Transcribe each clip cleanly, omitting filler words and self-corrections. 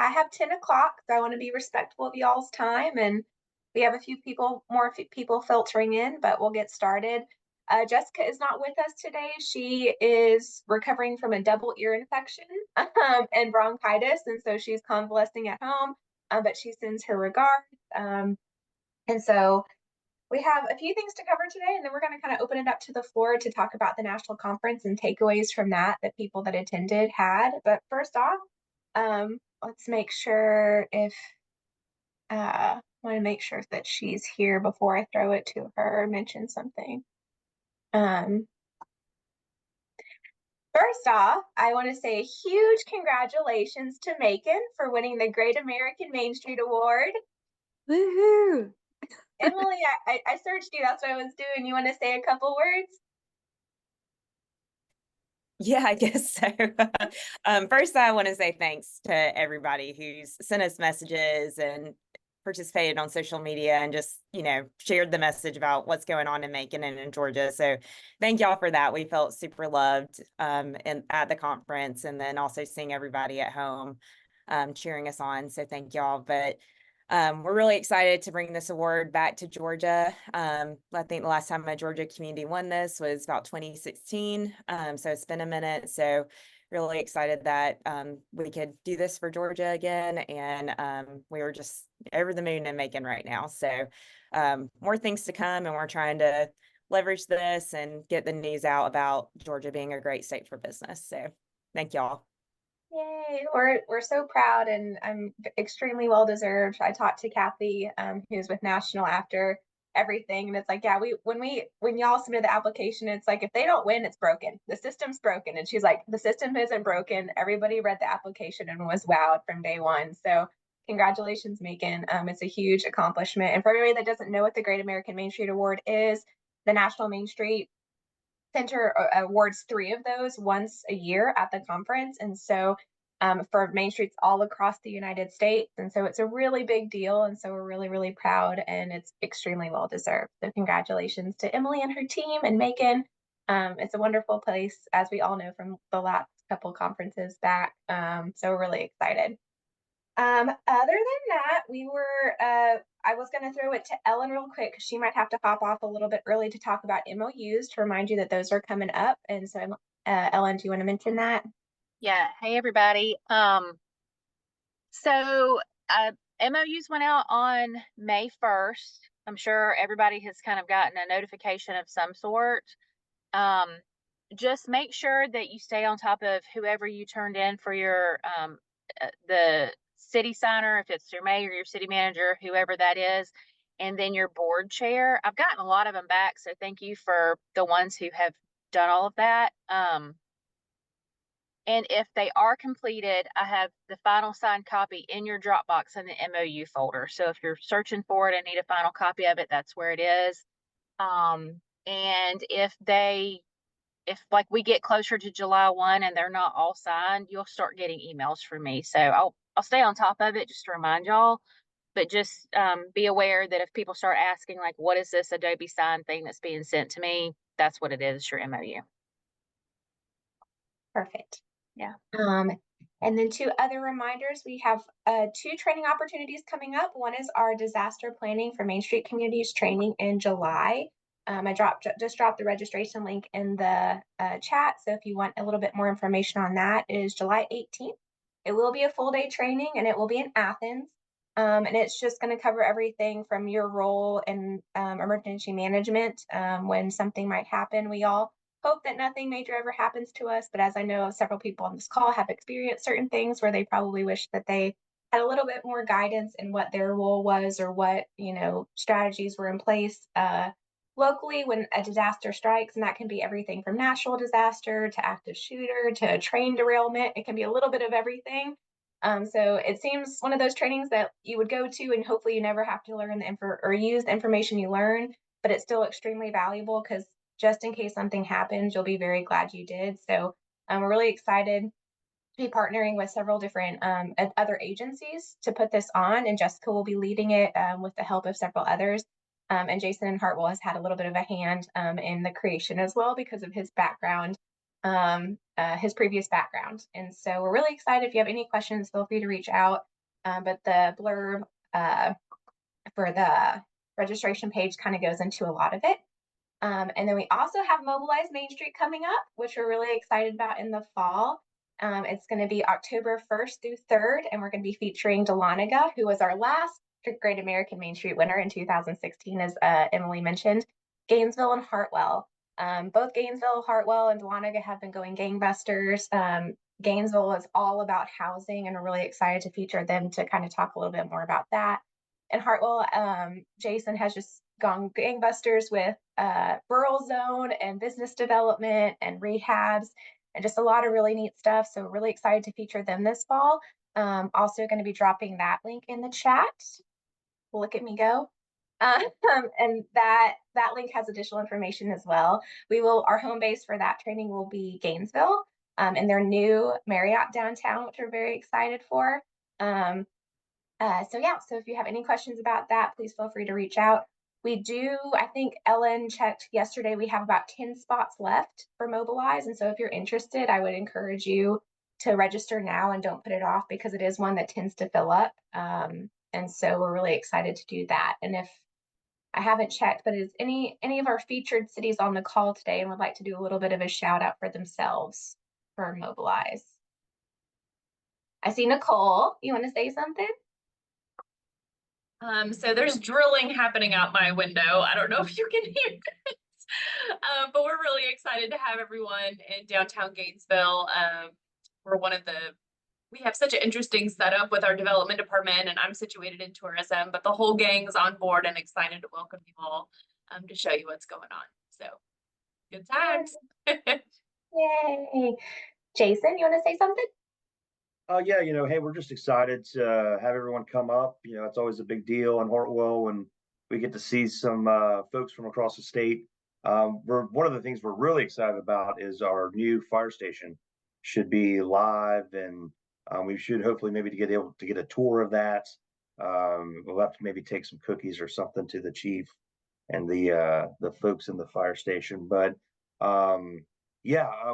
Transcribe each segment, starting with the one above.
I have 10 o'clock, so I want to be respectful of y'all's time. And we have a few people, people filtering in, but we'll get started. Jessica is not with us today. She is recovering from a double ear infection and bronchitis, and so she's convalescing at home, but she sends her regards. And so we have a few things to cover today, and then we're going to kind of open it up to the floor to talk about the national conference and takeaways from that people that attended had. But first off, let's make sure if want to make sure that she's here before I throw it to her or mention something. First off, I want to say a huge congratulations to Macon for winning the Great American Main Street Award. Woohoo! Emily, I searched you. That's what I was doing. You want to say a couple words? Yeah, I guess so. First, I want to say thanks to everybody who's sent us messages and participated on social media and just, shared the message about what's going on in Macon and in Georgia. So thank y'all for that. We felt super loved at the conference, and then also seeing everybody at home cheering us on. So thank y'all. But we're really excited to bring this award back to Georgia. I think the last time a Georgia community won this was about 2016. So it's been a minute. So really excited that we could do this for Georgia again. And we were just over the moon in Macon right now. So more things to come. And we're trying to leverage this and get the news out about Georgia being a great state for business. So thank y'all. Yay, we're so proud, and I'm extremely well deserved. I talked to Kathy, who's with National after everything, and it's like, yeah, when y'all submitted the application, it's like if they don't win, it's broken. The system's broken. And she's like, the system isn't broken. Everybody read the application and was wowed from day one. So congratulations, Macon. It's a huge accomplishment. And for everybody that doesn't know what the Great American Main Street Award is, the National Main Street Center awards 3 of those once a year at the conference. And so for Main Streets all across the United States. And so it's a really big deal. And so we're really, really proud, and it's extremely well deserved. So congratulations to Emily and her team and Macon. It's a wonderful place, as we all know from the last couple conferences back. So we're really excited. Other than that, I was going to throw it to Ellen real quick because she might have to hop off a little bit early to talk about MOUs to remind you that those are coming up. And so, Ellen, do you want to mention that? Yeah. Hey, everybody. So MOUs went out on May 1st. I'm sure everybody has kind of gotten a notification of some sort. Just make sure that you stay on top of whoever you turned in for your the city signer, if it's your mayor, your city manager, whoever that is, and then your board chair. I've gotten a lot of them back, so thank you for the ones who have done all of that. And if they are completed, I have the final signed copy in your Dropbox in the MOU folder. So if you're searching for it and need a final copy of it, that's where it is. And if like we get closer to July 1 and they're not all signed, you'll start getting emails from me. So I'll stay on top of it just to remind y'all. But just be aware that if people start asking, like, what is this Adobe sign thing that's being sent to me? That's what it is, your MOU. Perfect. Yeah. And then 2 other reminders. We have 2 training opportunities coming up. One is our disaster planning for Main Street communities training in July. I just dropped the registration link in the chat. So if you want a little bit more information on that, it is July 18th. It will be a full day training, and it will be in Athens. And it's just going to cover everything from your role in emergency management when something might happen. We all hope that nothing major ever happens to us, but as I know, several people on this call have experienced certain things where they probably wish that they had a little bit more guidance in what their role was, or what, strategies were in place locally when a disaster strikes. And that can be everything from natural disaster to active shooter to train derailment. It can be a little bit of everything. So it seems one of those trainings that you would go to and hopefully you never have to learn or use the information you learn, but it's still extremely valuable because just in case something happens, you'll be very glad you did. So we're really excited to be partnering with several different other agencies to put this on, and Jessica will be leading it with the help of several others. And Jason Hartwell has had a little bit of a hand in the creation as well because of his background, his previous background. And so we're really excited. If you have any questions, feel free to reach out. but the blurb for the registration page kind of goes into a lot of it. And then we also have Mobilize Main Street coming up, which we're really excited about in the fall. It's going to be October 1st through 3rd, and we're going to be featuring Dahlonega, who was our last Great American Main Street winner in 2016, as Emily mentioned, Gainesville and Hartwell. Both Gainesville, Hartwell, and Dahlonega have been going gangbusters. Gainesville is all about housing, and we're really excited to feature them to kind of talk a little bit more about that. And Hartwell, Jason has just gone gangbusters with rural zone and business development and rehabs and just a lot of really neat stuff. So really excited to feature them this fall. Also going to be dropping that link in the chat. Look at me go. And that link has additional information as well. Our home base for that training will be Gainesville and their new Marriott downtown, which we're very excited for. So if you have any questions about that, please feel free to reach out. I think Ellen checked yesterday, we have about 10 spots left for Mobilize. And so if you're interested, I would encourage you to register now and don't put it off, because it is one that tends to fill up. And so we're really excited to do that. And if I haven't checked, but is any of our featured cities on the call today and would like to do a little bit of a shout out for themselves for Mobilize? I see Nicole. You want to say something? So there's drilling happening out my window. I don't know if you can hear it, but we're really excited to have everyone in downtown Gainesville. We have such an interesting setup with our development department, and I'm situated in tourism, but the whole gang's on board and excited to welcome you all to show you what's going on. So good times. Yay. Jason, you want to say something? Yeah, hey, we're just excited to have everyone come up. It's always a big deal in Hartwell when we get to see some folks from across the state. One of the things we're really excited about is our new fire station should be live, and we should hopefully maybe to get able to get a tour of that. We'll have to maybe take some cookies or something to the chief and the folks in the fire station. But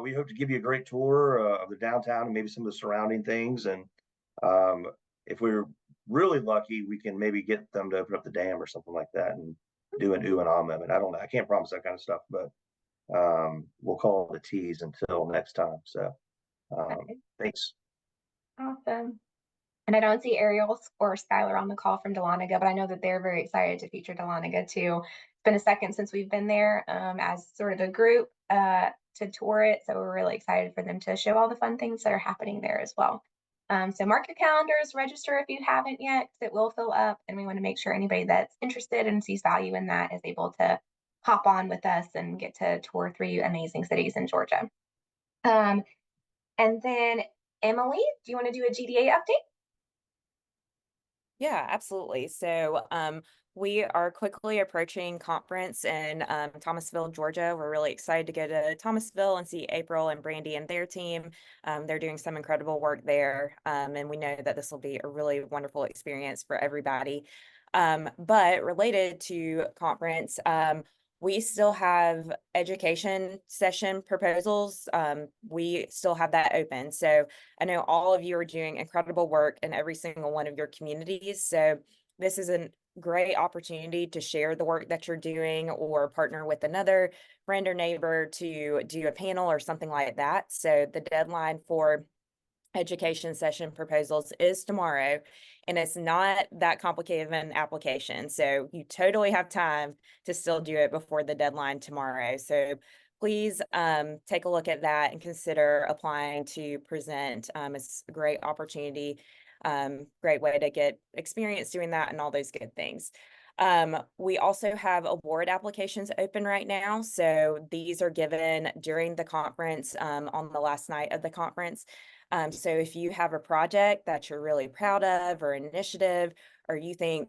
we hope to give you a great tour of the downtown and maybe some of the surrounding things. And if we're really lucky, we can maybe get them to open up the dam or something like that and do an ooh and ah moment. I don't know. I can't promise that kind of stuff, but we'll call it a tease until next time. So thanks. Awesome. And I don't see Ariel or Skylar on the call from Dahlonega, but I know that they're very excited to feature Dahlonega too. It's been a second since we've been there as sort of a group to tour it. So we're really excited for them to show all the fun things that are happening there as well. So mark your calendars, register if you haven't yet, because it will fill up. And we want to make sure anybody that's interested and sees value in that is able to hop on with us and get to tour 3 amazing cities in Georgia. And then Emily, do you want to do a GDA update? Yeah, absolutely. So we are quickly approaching conference in Thomasville, Georgia. We're really excited to go to Thomasville and see April and Brandy and their team. They're doing some incredible work there. And we know that this will be a really wonderful experience for everybody. But related to conference, we still have education session proposals. We still have that open. So I know all of you are doing incredible work in every single one of your communities. So this is a great opportunity to share the work that you're doing or partner with another friend or neighbor to do a panel or something like that. So the deadline for education session proposals is tomorrow, and it's not that complicated of an application. So you totally have time to still do it before the deadline tomorrow. So please take a look at that and consider applying to present. It's a great opportunity, great way to get experience doing that and all those good things. We also have award applications open right now. So these are given during the conference on the last night of the conference. So if you have a project that you're really proud of or an initiative, or you think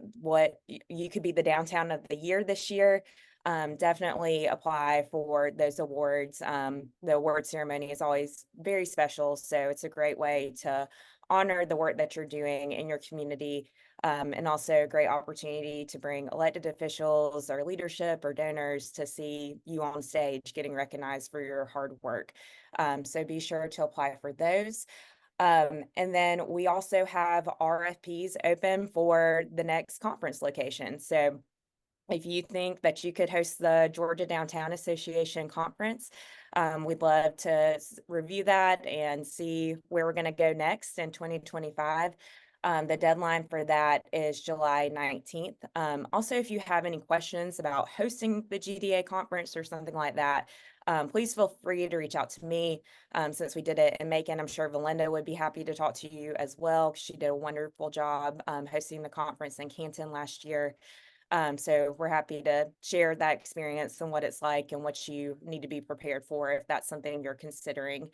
you could be the downtown of the year this year, definitely apply for those awards. The award ceremony is always very special. So it's a great way to honor the work that you're doing in your community. And also a great opportunity to bring elected officials or leadership or donors to see you on stage getting recognized for your hard work. So be sure to apply for those. And then we also have RFPs open for the next conference location. So if you think that you could host the Georgia Downtown Association conference, we'd love to review that and see where we're going to go next in 2025. The deadline for that is July 19th. Also, if you have any questions about hosting the GDA conference or something like that, please feel free to reach out to me. Since we did it in Macon, I'm sure Valinda would be happy to talk to you as well. She did a wonderful job hosting the conference in Canton last year. So we're happy to share that experience and what it's like and what you need to be prepared for if that's something you're considering.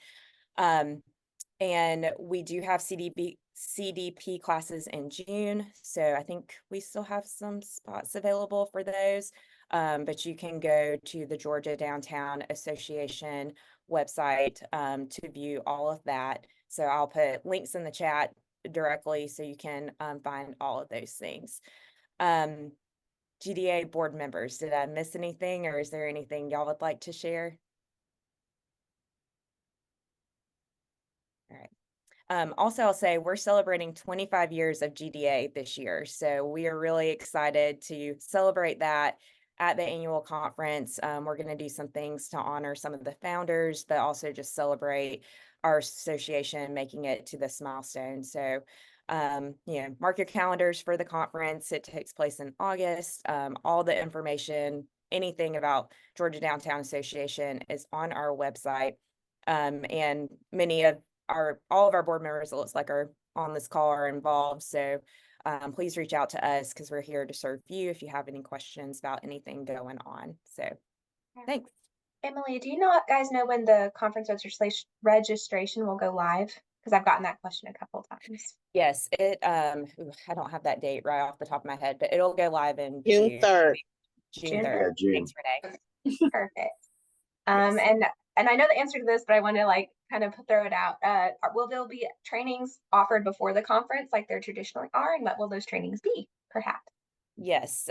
And we do have CDP classes in June. So I think we still have some spots available for those. But you can go to the Georgia Downtown Association website to view all of that. So I'll put links in the chat directly so you can find all of those things. GDA board members, did I miss anything, or is there anything y'all would like to share? All right. Also, I'll say we're celebrating 25 years of GDA this year. So we are really excited to celebrate that at the annual conference. We're going to do some things to honor some of the founders, but also just celebrate our association making it to this milestone. So mark your calendars for the conference. It takes place in August. All the information, anything about Georgia Downtown Association is on our website. And all of our board members, it looks like, are on this call are involved. So please reach out to us because we're here to serve you if you have any questions about anything going on. So thanks. Emily, do you guys know when the conference registration will go live? Because I've gotten that question a couple of times. Yes, I don't have that date right off the top of my head, but it'll go live in June 3rd. June 3rd. Yeah, June. Thanks, Renee. Perfect. Yes. And I know the answer to this, but I want to kind of throw it out. Will there be trainings offered before the conference like there traditionally are? And what will those trainings be, perhaps? Yes,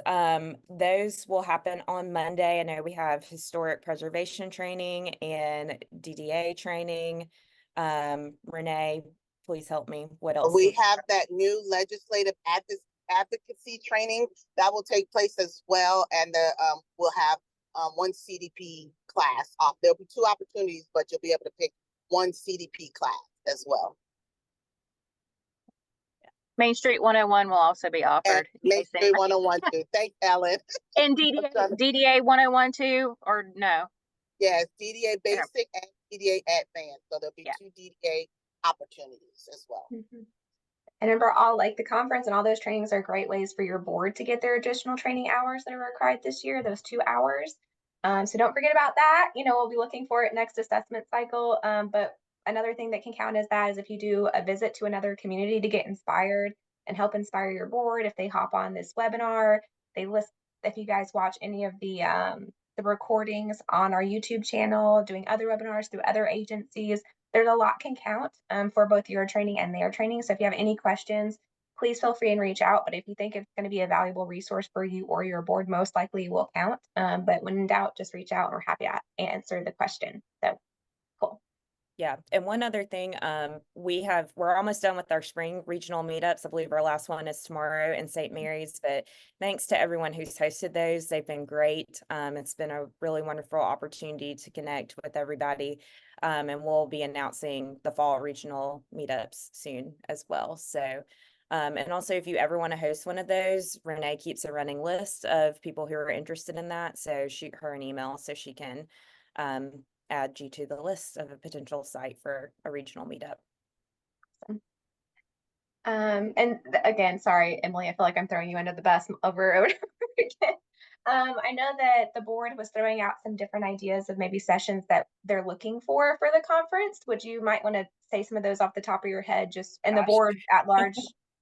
those will happen on Monday. I know we have historic preservation training and DDA training. Renee, please help me. What else? We have that new legislative advocacy training that will take place as well. And we'll have one CDP class off. There'll be 2 opportunities, but you'll be able to pick one CDP class as well. Main Street 101 will also be offered. Main Street 101 too. Thanks, Ellen. And DDA 101 too, or no? Yes, DDA Basic and DDA Advanced. So there'll be 2 DDA opportunities as well. Mm-hmm. And remember, all the conference and all those trainings are great ways for your board to get their additional training hours that are required this year, those 2 hours. So don't forget about that. We'll be looking for it next assessment cycle. But another thing that can count as that is if you do a visit to another community to get inspired and help inspire your board. If they hop on this webinar, if you guys watch any of the recordings on our YouTube channel, doing other webinars through other agencies, there's a lot can count for both your training and their training. So if you have any questions, please feel free and reach out. But if you think it's going to be a valuable resource for you or your board, most likely will count. But when in doubt, just reach out and we're happy to answer the question. So cool. Yeah. And one other thing, we're almost done with our spring regional meetups. I believe our last one is tomorrow in St. Mary's, but thanks to everyone who's hosted those. They've been great. It's been a really wonderful opportunity to connect with everybody. And we'll be announcing the fall regional meetups soon as well. So, and also if you ever want to host one of those, Renee keeps a running list of people who are interested in that. So shoot her an email so she can, add you to the list of a potential site for a regional meetup. And again, sorry, Emily, I feel like I'm throwing you under the bus over and over again. I know that the board was throwing out some different ideas of maybe sessions that they're looking for the conference. You might want to say some of those off the top of your head, and the board at large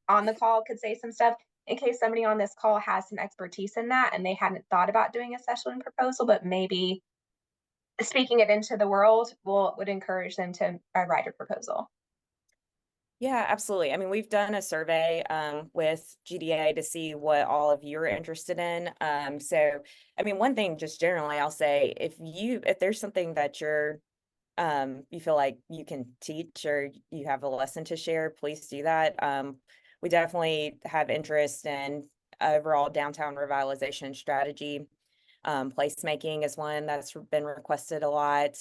on the call could say some stuff in case somebody on this call has some expertise in that and they hadn't thought about doing a session proposal, but maybe speaking it into the world would encourage them to write a proposal. Yeah, absolutely. I mean, we've done a survey with GDA to see what all of you are interested in. So, I mean, one thing just generally I'll say, if there's something that you're you feel like you can teach or you have a lesson to share, please do that. We definitely have interest in overall downtown revitalization strategy. Placemaking is one that's been requested a lot.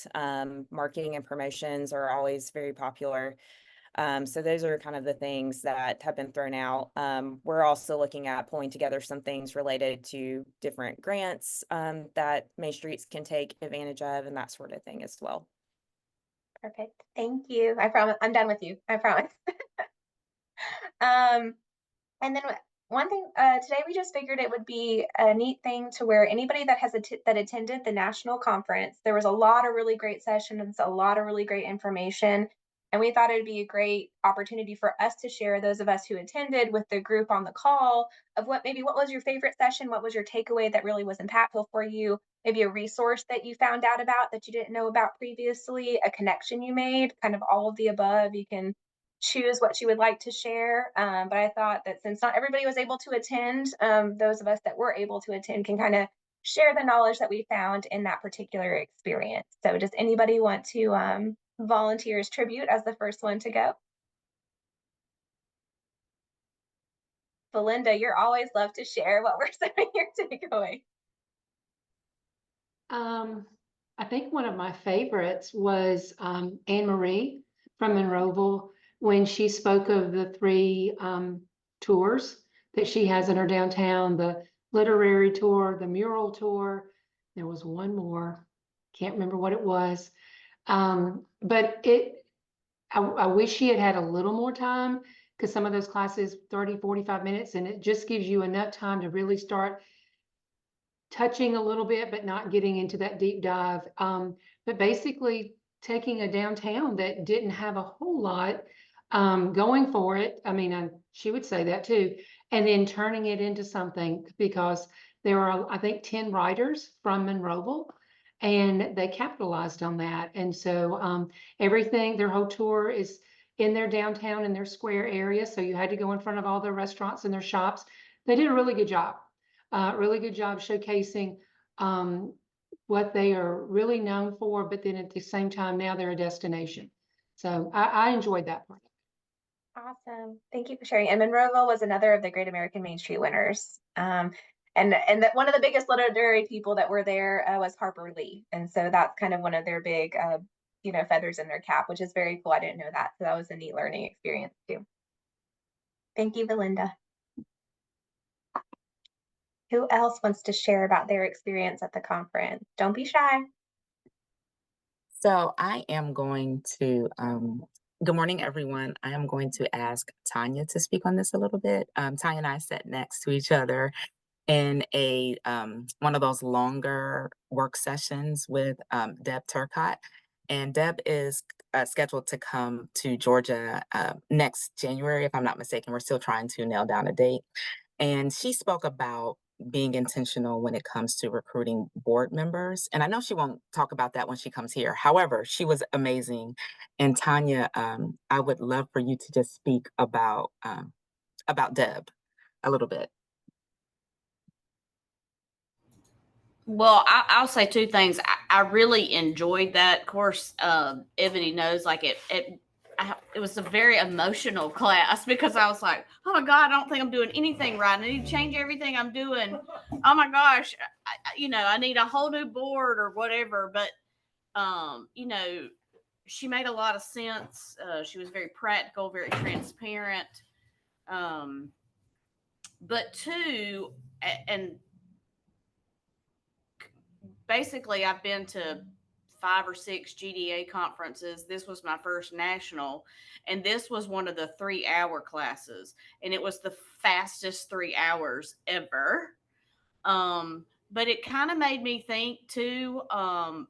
Marketing and promotions are always very popular. So those are kind of the things that have been thrown out. We're also looking at pulling together some things related to different grants that Main Streets can take advantage of and that sort of thing as well. Perfect. Thank you. I promise I'm done with you. I promise. And then one thing, today we just figured it would be a neat thing to where anybody that has that attended the national conference, there was a lot of really great sessions, a lot of really great information. And we thought it'd be a great opportunity for us to share, those of us who attended, with the group on the call, of what was your favorite session? What was your takeaway that really was impactful for you? Maybe a resource that you found out about that you didn't know about previously, a connection you made, kind of all of the above. You can choose what you would like to share. But I thought that since not everybody was able to attend, those of us that were able to attend can kind of share the knowledge that we found in that particular experience. So does anybody want to volunteer as tribute as the first one to go? Belinda, you're always love to share what were some of your takeaways. I think one of my favorites was Anne Marie from Monroeville when she spoke of the three tours that she has in her downtown, the literary tour, the mural tour. There was one more, can't remember what it was. But I wish she had had a little more time, because some of those classes 30, 45 minutes, and it just gives you enough time to really start touching a little bit, but not getting into that deep dive. But basically taking a downtown that didn't have a whole lot going for it. I mean, she would say that too. And then turning it into something, because there are, I think, 10 writers from Monroeville, and they capitalized on that. And so everything, their whole tour is in their downtown, in their square area. So you had to go in front of all their restaurants and their shops. They did a really good job. Really good job showcasing what they are really known for, but then at the same time, now they're a destination. So I enjoyed that part. Awesome. Thank you for sharing. And Monroeville was another of the Great American Main Street winners. And that one of the biggest literary people that were there was Harper Lee. And so that's kind of one of their big, feathers in their cap, which is very cool. I didn't know that. So that was a neat learning experience too. Thank you, Belinda. Who else wants to share about their experience at the conference? Don't be shy. So I am going to, good morning, everyone. I am going to ask Tanya to speak on this a little bit. Tanya and I sat next to each other in a one of those longer work sessions with Deb Turcott. And Deb is scheduled to come to Georgia next January, if I'm not mistaken. We're still trying to nail down a date. And she spoke about being intentional when it comes to recruiting board members. And I know she won't talk about that when she comes here. However, she was amazing. And Tanya, I would love for you to just speak about Deb a little bit. Well, I'll say two things. I really enjoyed that. Of course, Ebony knows, like it was a very emotional class, because I was like, oh my God, I don't think I'm doing anything right. I need to change everything I'm doing. Oh my gosh, I need a whole new board or whatever. But, she made a lot of sense. She was very practical, very transparent. But two, and basically I've been to 5 or 6 GDA conferences. This was my first national, and this was one of the 3-hour classes, and it was the fastest 3 hours ever. But it kind of made me think too, I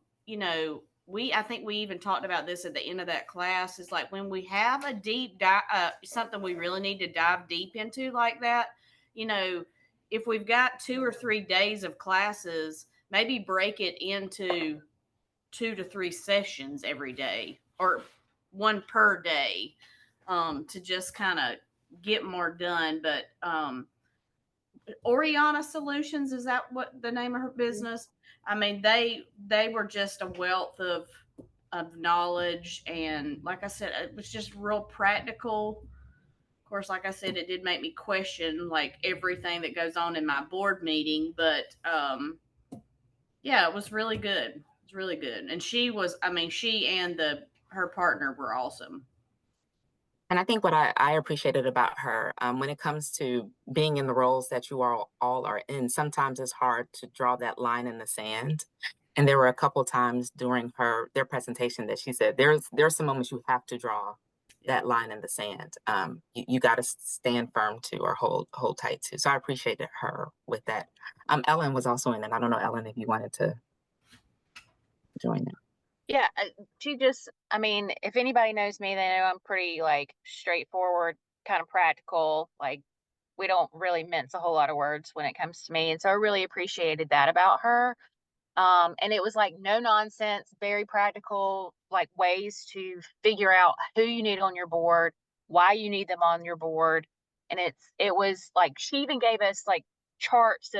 think we even talked about this at the end of that class, is like when we have a deep dive, something we really need to dive deep into like that, if we've got 2 or 3 days of classes, maybe break it into 2 to 3 sessions every day, or one per day, to just kind of get more done. But Oriana Solutions, is that what the name of her business? I mean, they were just a wealth of of knowledge. And like I said, it was just real practical. Of course, like I said, it did make me question like everything that goes on in my board meeting, but yeah, it was really good. It was really good. And she was, I mean, she and her partner were awesome. And I think what I appreciated about her, when it comes to being in the roles that you all are in, sometimes it's hard to draw that line in the sand. And there were a couple times during their presentation that she said, there's some moments you have to draw that line in the sand. You got to stand firm to or hold tight to. So I appreciated her with that. Ellen was also in it. I don't know, Ellen, if you wanted to join them. Yeah, she just, I mean, if anybody knows me, they know I'm pretty like straightforward, kind of practical. Like, we don't really mince a whole lot of words when it comes to me. And so I really appreciated that about her. And it was like no nonsense, very practical, like ways to figure out who you need on your board, why you need them on your board. And it was like she even gave us like charts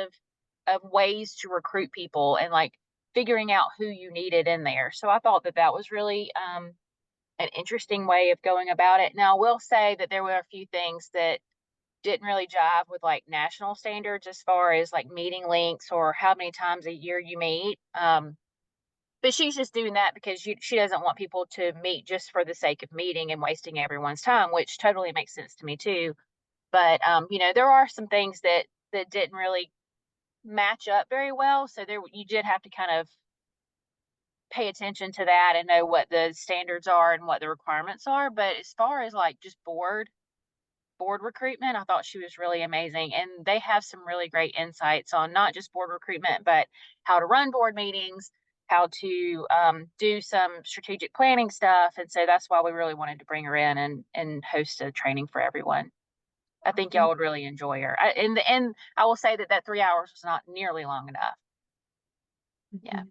of ways to recruit people and like figuring out who you needed in there. So I thought that that was really an interesting way of going about it. Now I will say that there were a few things that didn't really jive with like national standards as far as like meeting links or how many times a year you meet. But she's just doing that because she doesn't want people to meet just for the sake of meeting and wasting everyone's time, which totally makes sense to me too. But you know, there are some things that didn't really match up very well. So there you did have to kind of pay attention to that and know what the standards are and what the requirements are. But as far as like just board recruitment, I thought she was really amazing. And they have some really great insights on not just board recruitment, but how to run board meetings, how to do some strategic planning stuff. And so that's why we really wanted to bring her in and host a training for everyone. I think y'all would really enjoy her. In the end, I will say that 3 hours was not nearly long enough. Yeah.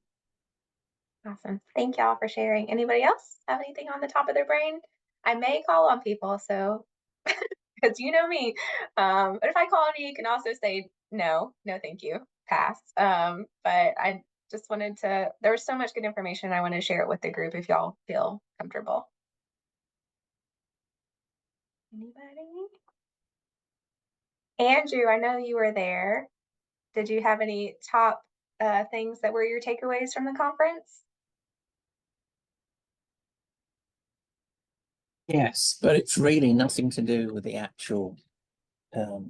Awesome. Thank y'all for sharing. Anybody else have anything on the top of their brain? I may call on people, so because you know me. But if I call on you, you can also say no, thank you, pass. But I just wanted to. There was so much good information. I want to share it with the group if y'all feel comfortable. Anybody? Andrew, I know you were there. Did you have any top things that were your takeaways from the conference? Yes, but it's really nothing to do with the actual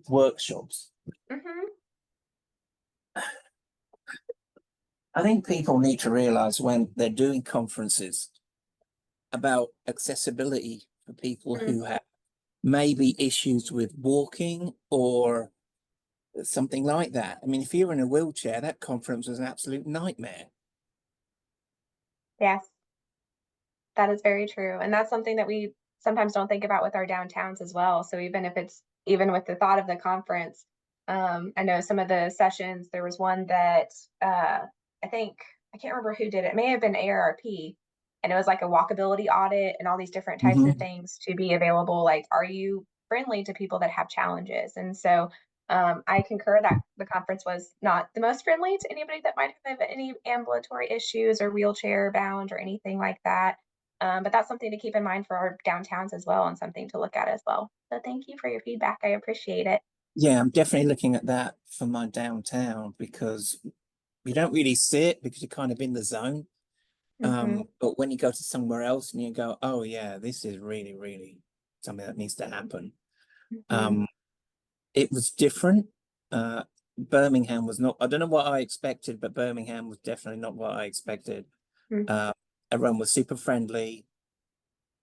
workshops. Mm-hmm. I think people need to realize when they're doing conferences about accessibility for people who have maybe issues with walking or something like that. I mean, if you're in a wheelchair, that conference was an absolute nightmare. Yes, that is very true. And that's something that we sometimes don't think about with our downtowns as well. So even with the thought of the conference, I know some of the sessions, there was one that I can't remember who did it. It may have been ARRP, and it was like a walkability audit and all these different types of things to be available. Like, are you friendly to people that have challenges? And so I concur that the conference was not the most friendly to anybody that might have any ambulatory issues or wheelchair bound or anything like that. But that's something to keep in mind for our downtowns as well and something to look at as well. So thank you for your feedback. I appreciate it. Yeah, I'm definitely looking at that for my downtown because you don't really see it because you're kind of in the zone. But when you go to somewhere else and you go, oh yeah, this is really, really something that needs to happen. It was different. Birmingham was not, I don't know what I expected, but Birmingham was definitely not what I expected. Everyone was super friendly.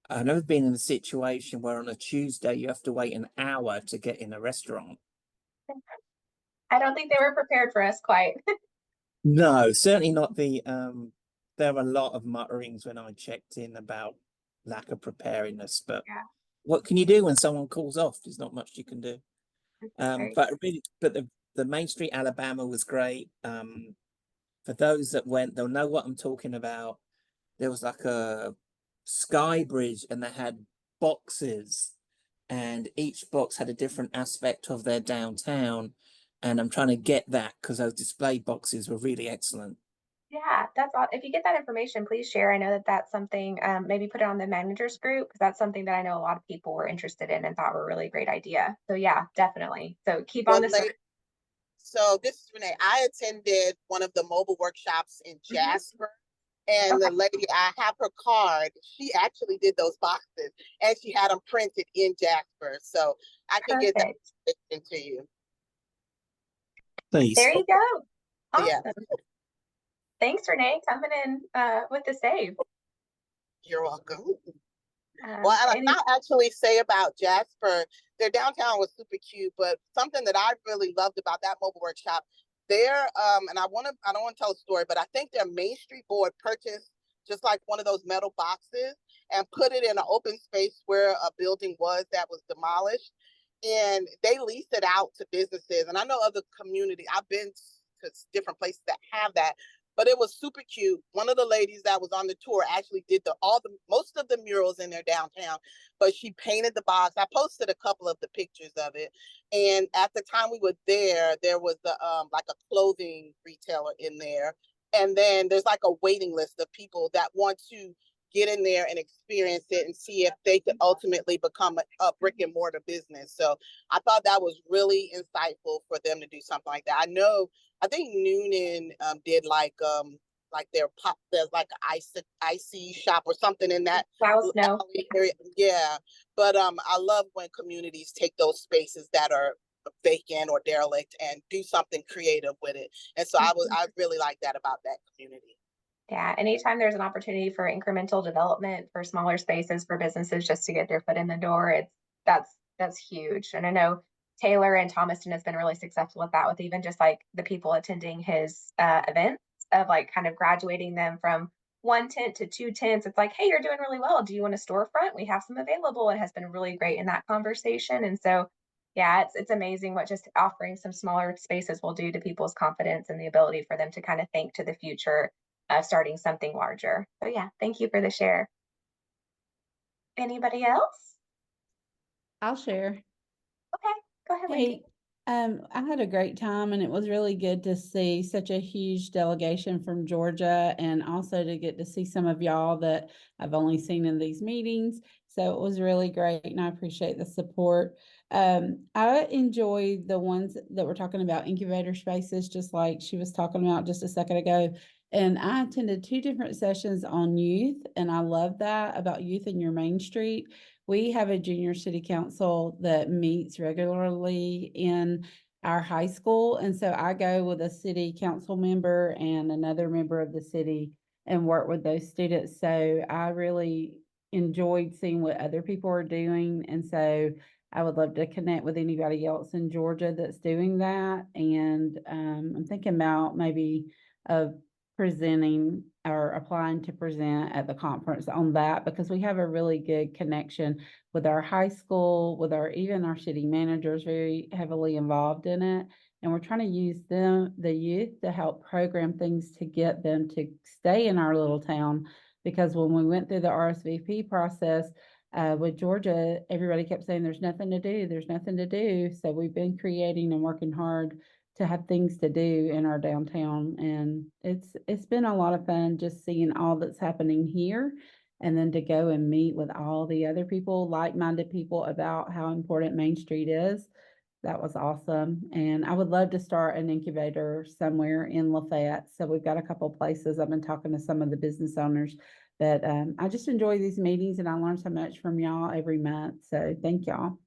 I've never been in a situation where on a Tuesday you have to wait an hour to get in a restaurant. I don't think they were prepared for us quite. No, certainly not the there were a lot of mutterings when I checked in about lack of preparedness, but what can you do when someone calls off? There's not much you can do. But the Main Street Alabama was great. For those that went, they'll know what I'm talking about. There was like a sky bridge and they had boxes and each box had a different aspect of their downtown. And I'm trying to get that because those display boxes were really excellent. Yeah, that's all. If you get that information, please share. I know that that's something, maybe put it on the managers group, because that's something that I know a lot of people were interested in and thought were a really great idea. So yeah, definitely. So keep on Well, the. so this is Renee. I attended one of the mobile workshops in Mhm. Jasper. And Okay. the lady, I have her card. She actually did those boxes and she had them printed in Jasper. So I can get that Perfect. into you. Please. There you go. Yeah, Awesome. Thanks, Renee, coming in with the save. you're welcome. Well, and Any, I'll actually say about Jasper, their downtown was super cute, but something that I really loved about that mobile workshop, and I don't want to tell a story, but I think their Main Street board purchased just like one of those metal boxes and put it in an open space where a building was that was demolished. And they leased it out to businesses. And I know other community, I've been to different places that have that, but it was super cute. One of the ladies that was on the tour actually did most of the murals in their downtown, but she painted the box. I posted a couple of the pictures of it. And at the time we were there was the like a clothing retailer in there. And then there's like a waiting list of people that want to get in there and experience it and see if they could ultimately become a brick and mortar business. So I thought that was really insightful for them to do something like that. I think Noonan did like there's like an icy shop or something in that no. area. Yeah. But I love when communities take those spaces that are vacant or derelict and do something creative with it. And so I really like that about that community. Yeah, anytime there's an opportunity for incremental development for smaller spaces for businesses just to get their foot in the door, that's huge. And I know Taylor and Thomaston has been really successful with that, with even just like the people attending his events, of like kind of graduating them from one tent to two tents. It's like, hey, you're doing really well. Do you want a storefront? We have some available. It has been really great in that conversation. And so yeah, it's amazing what just offering some smaller spaces will do to people's confidence and the ability for them to kind of think to the future of starting something larger. So yeah, thank you for the share. Anybody else? I'll share. Okay, go ahead, Lindsay. Hey, I had a great time and it was really good to see such a huge delegation from Georgia and also to get to see some of y'all that I've only seen in these meetings. So it was really great and I appreciate the support. I enjoy the ones that were talking about incubator spaces, just like she was talking about just a second ago. And I attended 2 different sessions on youth, and I love that about youth in your Main Street. We have a junior city council that meets regularly in our high school. And so I go with a city council member and another member of the city and work with those students. So I really enjoyed seeing what other people are doing. And so I would love to connect with anybody else in Georgia that's doing that. And I'm thinking about maybe presenting or applying to present at the conference on that, because we have a really good connection with our high school, with even our city managers very heavily involved in it. And we're trying to use the youth to help program things to get them to stay in our little town. Because when we went through the RSVP process with Georgia, everybody kept saying there's nothing to do, there's nothing to do. So we've been creating and working hard to have things to do in our downtown. And it's been a lot of fun just seeing all that's happening here, and then to go and meet with all the other people, like-minded people, about how important Main Street is. That was awesome. And I would love to start an incubator somewhere in Lafayette. So we've got a couple places. I've been talking to some of the business owners, but I just enjoy these meetings and I learn so much from y'all every month. So thank y'all.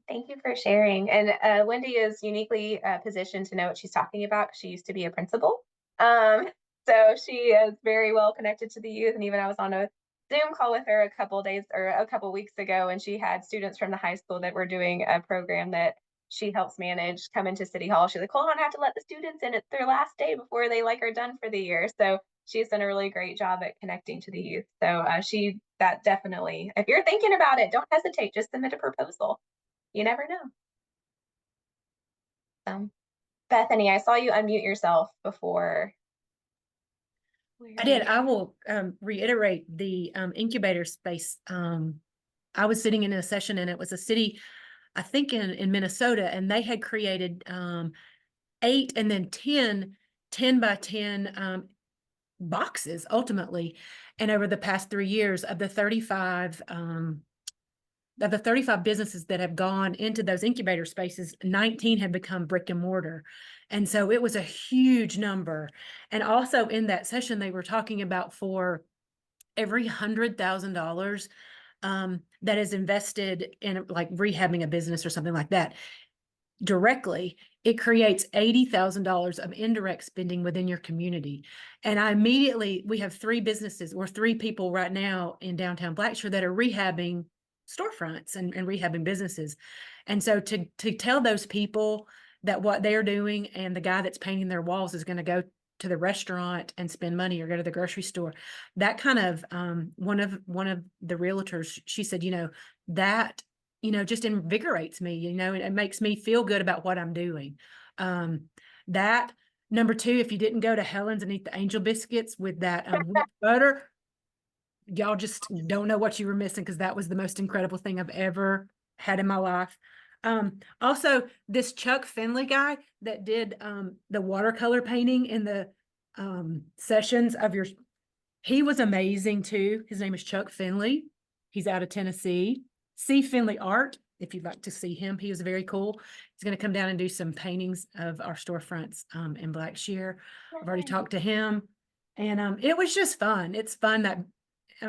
Thank you for sharing. And Wendy is uniquely positioned to know what she's talking about, because she used to be a principal. So she is very well connected to the youth. And even I was on a Zoom call with her a couple weeks ago, and she had students from the high school that were doing a program that she helps manage come into City Hall. She's like, hold on, I have to let the students in. It's their last day before they are done for the year. So she's done a really great job at connecting to the youth. So that definitely, if you're thinking about it, don't hesitate, just submit a proposal. You never know. Bethany, I saw you unmute yourself before. I did. I will reiterate the incubator space. I was sitting in a session and it was a city, I think in Minnesota, and they had created 8 and then 10 by 10 boxes ultimately. And over the past 3 years of the 35 businesses that have gone into those incubator spaces, 19 have become brick and mortar. And so it was a huge number. And also in that session, they were talking about for every $100,000 that is invested in like rehabbing a business or something like that directly, it creates $80,000 of indirect spending within your community. And we have 3 businesses or 3 people right now in downtown Blackshear that are rehabbing storefronts and rehabbing businesses. And so to tell those people that what they're doing and the guy that's painting their walls is going to go to the restaurant and spend money or go to the grocery store, that kind of one of the realtors, she said, that just invigorates me, and it makes me feel good about what I'm doing. That number 2, if you didn't go to Helen's and eat the angel biscuits with that wheat butter, y'all just don't know what you were missing, because that was the most incredible thing I've ever had in my life. Also, this Chuck Finley guy that did the watercolor painting in the sessions he was amazing too. His name is Chuck Finley. He's out of Tennessee. See Finley Art if you'd like to see him. He was very cool. He's going to come down and do some paintings of our storefronts in Blackshear. I've already talked to him, and it was just fun. It's fun that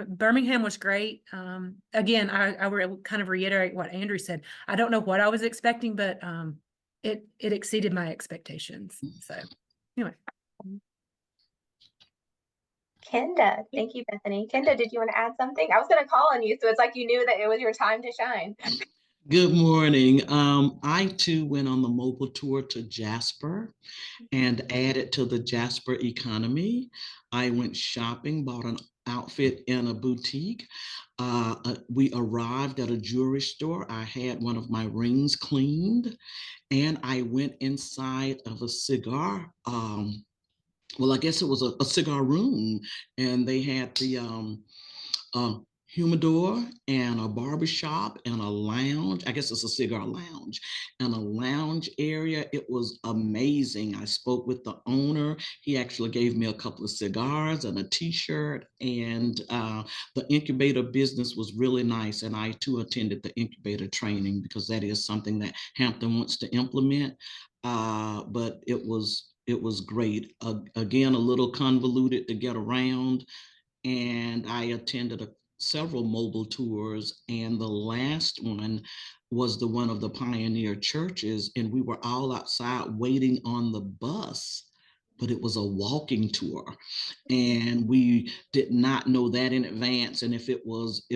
Birmingham was great. Again, I will kind of reiterate what Andrew said. I don't know what I was expecting, but it exceeded my expectations. So anyway. Kenda, thank you, Bethany. Kenda, did you want to add something? I was going to call on you, so it's like you knew that it was your time to shine. Good morning. I too went on the mobile tour to Jasper and added to the Jasper economy. I went shopping, bought an outfit in a boutique. We arrived at a jewelry store. I had one of my rings cleaned, and I went inside of a cigar. Well, I guess it was a cigar room, and they had the humidor and a barbershop and a lounge. I guess it's a cigar lounge and a lounge area. It was amazing. I spoke with the owner. He actually gave me a couple of cigars and a t-shirt, and the incubator business was really nice. And I too attended the incubator training because that is something that Hampton wants to implement. But it was great. Again, a little convoluted to get around. And I attended several mobile tours, and the last one was the one of the pioneer churches, and we were all outside waiting on the bus, but it was a walking tour, and we did not know that in advance. And if it was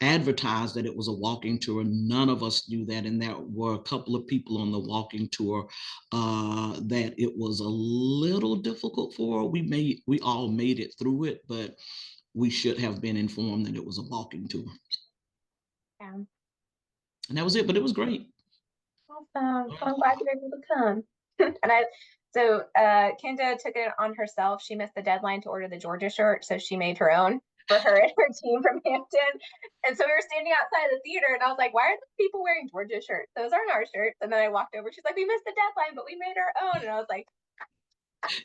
advertised that it was a walking tour, none of us knew that. And there were a couple of people on the walking tour that it was a little difficult for. We all made it through it, but we should have been informed that it was a walking tour. Yeah. And that was it, but it was great. Awesome. I'm glad you were able to come. So Kenda took it on herself. She missed the deadline to order the Georgia shirt, so she made her own for her and her team from Hampton. And so we were standing outside the theater, and I was like, why are the people wearing Georgia shirts? Those aren't our shirts. And then I walked over. She's like, we missed the deadline, but we made our own. And I was like,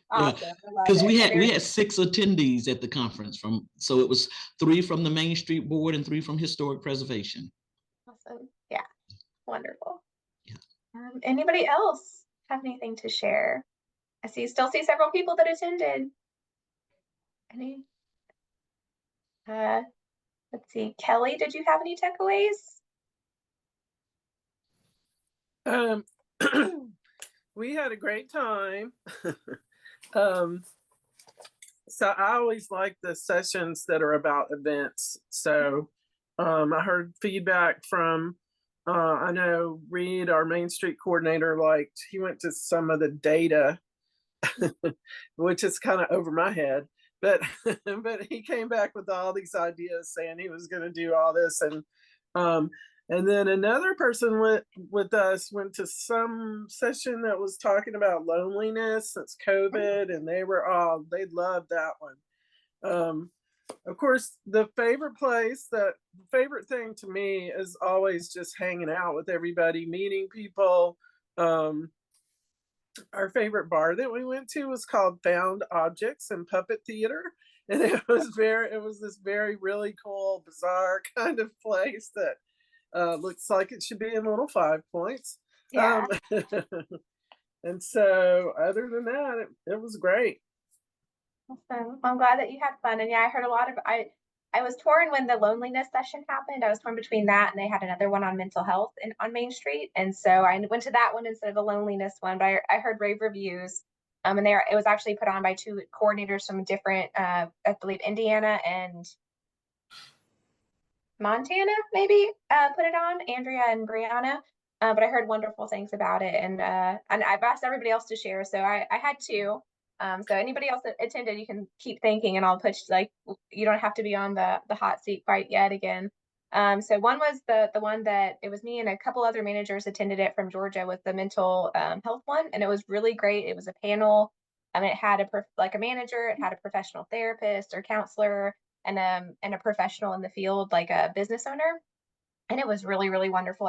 awesome. Yeah, because we had 6 attendees at the conference so it was 3 from the Main Street Board and 3 from Historic Preservation. Awesome. Yeah. Wonderful. Yeah. Anybody else have anything to share? I still see several people that attended. Any? Let's see. Kelly, did you have any takeaways? We had a great time. So I always like the sessions that are about events. So I heard feedback from I know Reed, our Main Street coordinator, he went to some of the data, which is kind of over my head, but he came back with all these ideas saying he was going to do all this. And then another person with us went to some session that was talking about loneliness since COVID, and they loved that one. Of course, the favorite thing to me is always just hanging out with everybody, meeting people. our favorite bar that we went to was called Found Objects and Puppet Theater. And it was this very, really cool, bizarre kind of place that looks like it should be in Little Five Points. Yeah. And so other than that, it was great. Awesome. I'm glad that you had fun. And yeah, I heard a lot of I was torn when the loneliness session happened. I was torn between that and they had another one on mental health on Main Street. And so I went to that one instead of the loneliness one, but I heard rave reviews. And it was actually put on by two coordinators from different I believe Indiana and Montana, maybe put it on, Andrea and Brianna. But I heard wonderful things about it, and I've asked everybody else to share. So I had two. So anybody else that attended, you can keep thinking, and I'll push like you don't have to be on the hot seat quite yet again. So one was the one that it was me and a couple other managers attended it from Georgia, was the mental health one, and it was really great. It was a panel. It had a manager, it had a professional therapist or counselor, and a professional in the field, like a business owner. And it was really, really wonderful.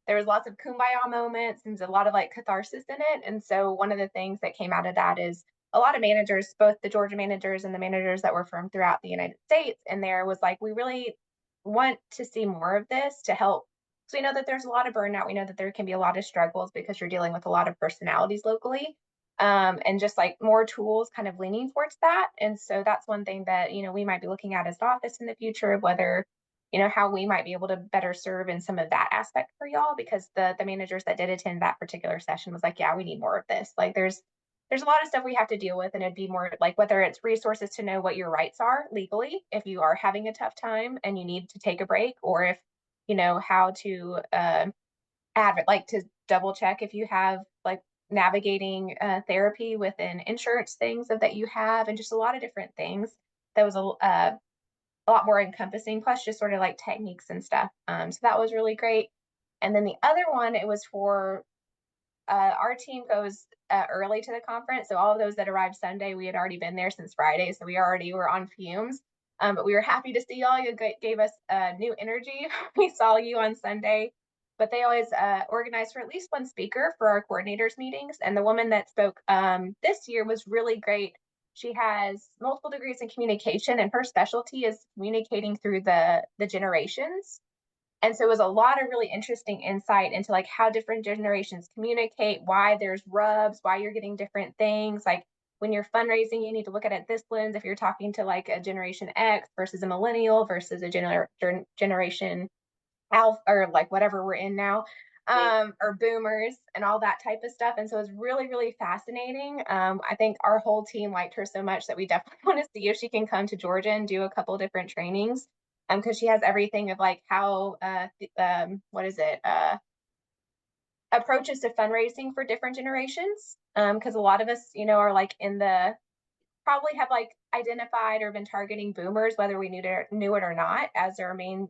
There was lots of kumbaya moments and a lot of like catharsis in it. And so one of the things that came out of that is a lot of managers, both the Georgia managers and the managers that were from throughout the United States, and there was like, we really want to see more of this to help. So we know that there's a lot of burnout. We know that there can be a lot of struggles because you're dealing with a lot of personalities locally. And just like more tools kind of leaning towards that. And so that's one thing that, we might be looking at as the office in the future, of whether, how we might be able to better serve in some of that aspect for y'all, because the managers that did attend that particular session was like, yeah, we need more of this. Like there's a lot of stuff we have to deal with, and it'd be more like whether it's resources to know what your rights are legally if you are having a tough time and you need to take a break, or if how to like to double check if you have like navigating therapy within insurance things that you have, and just a lot of different things. That was a lot more encompassing, plus just sort of like techniques and stuff. So that was really great. And then the other one, it was for our team goes early to the conference. So all of those that arrived Sunday, we had already been there since Friday. So we already were on fumes. But we were happy to see y'all. You gave us new energy. We saw you on Sunday. But they always organize for at least one speaker for our coordinators meetings. And the woman that spoke this year was really great. She has multiple degrees in communication, and her specialty is communicating through the generations. And so it was a lot of really interesting insight into like how different generations communicate, why there's rubs, why you're getting different things. Like when you're fundraising, you need to look at it this lens. If you're talking to like a Generation X versus a millennial versus a generation Alpha, or like whatever we're in now, or boomers and all that type of stuff. And so it's really, really fascinating. I think our whole team liked her so much that we definitely want to see if she can come to Georgia and do a couple different trainings. Because she has everything of like how approaches to fundraising for different generations. Because a lot of us, are like probably have like identified or been targeting boomers, whether we knew it or not, as our main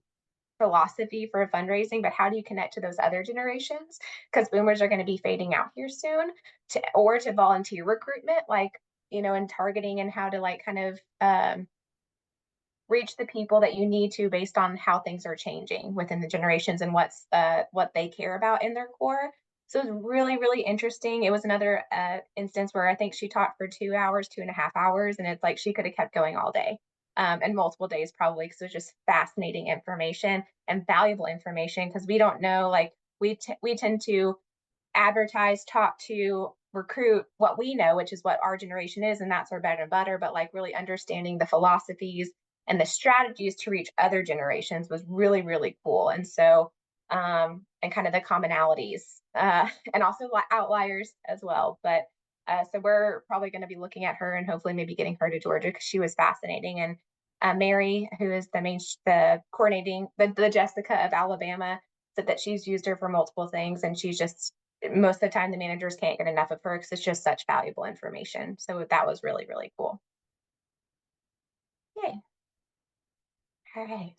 philosophy for fundraising. But how do you connect to those other generations? Because boomers are going to be fading out here soon, to volunteer recruitment, like, and targeting, and how to like kind of reach the people that you need to based on how things are changing within the generations and what they care about in their core. So it was really, really interesting. It was another instance where I think she talked for 2 hours, 2.5 hours, and it's like she could have kept going all day, and multiple days probably, because it was just fascinating information and valuable information, because we don't know, like we tend to advertise, talk to, recruit what we know, which is what our generation is, and that's our bread and butter. But like really understanding the philosophies and the strategies to reach other generations was really, really cool. And so, and kind of the commonalities, and also outliers as well. But so we're probably going to be looking at her and hopefully maybe getting her to Georgia, because she was fascinating. And Mary, who is the coordinating, the Jessica of Alabama, said that she's used her for multiple things, and she's just, most of the time the managers can't get enough of her because it's just such valuable information. So that was really, really cool. Yay. All right.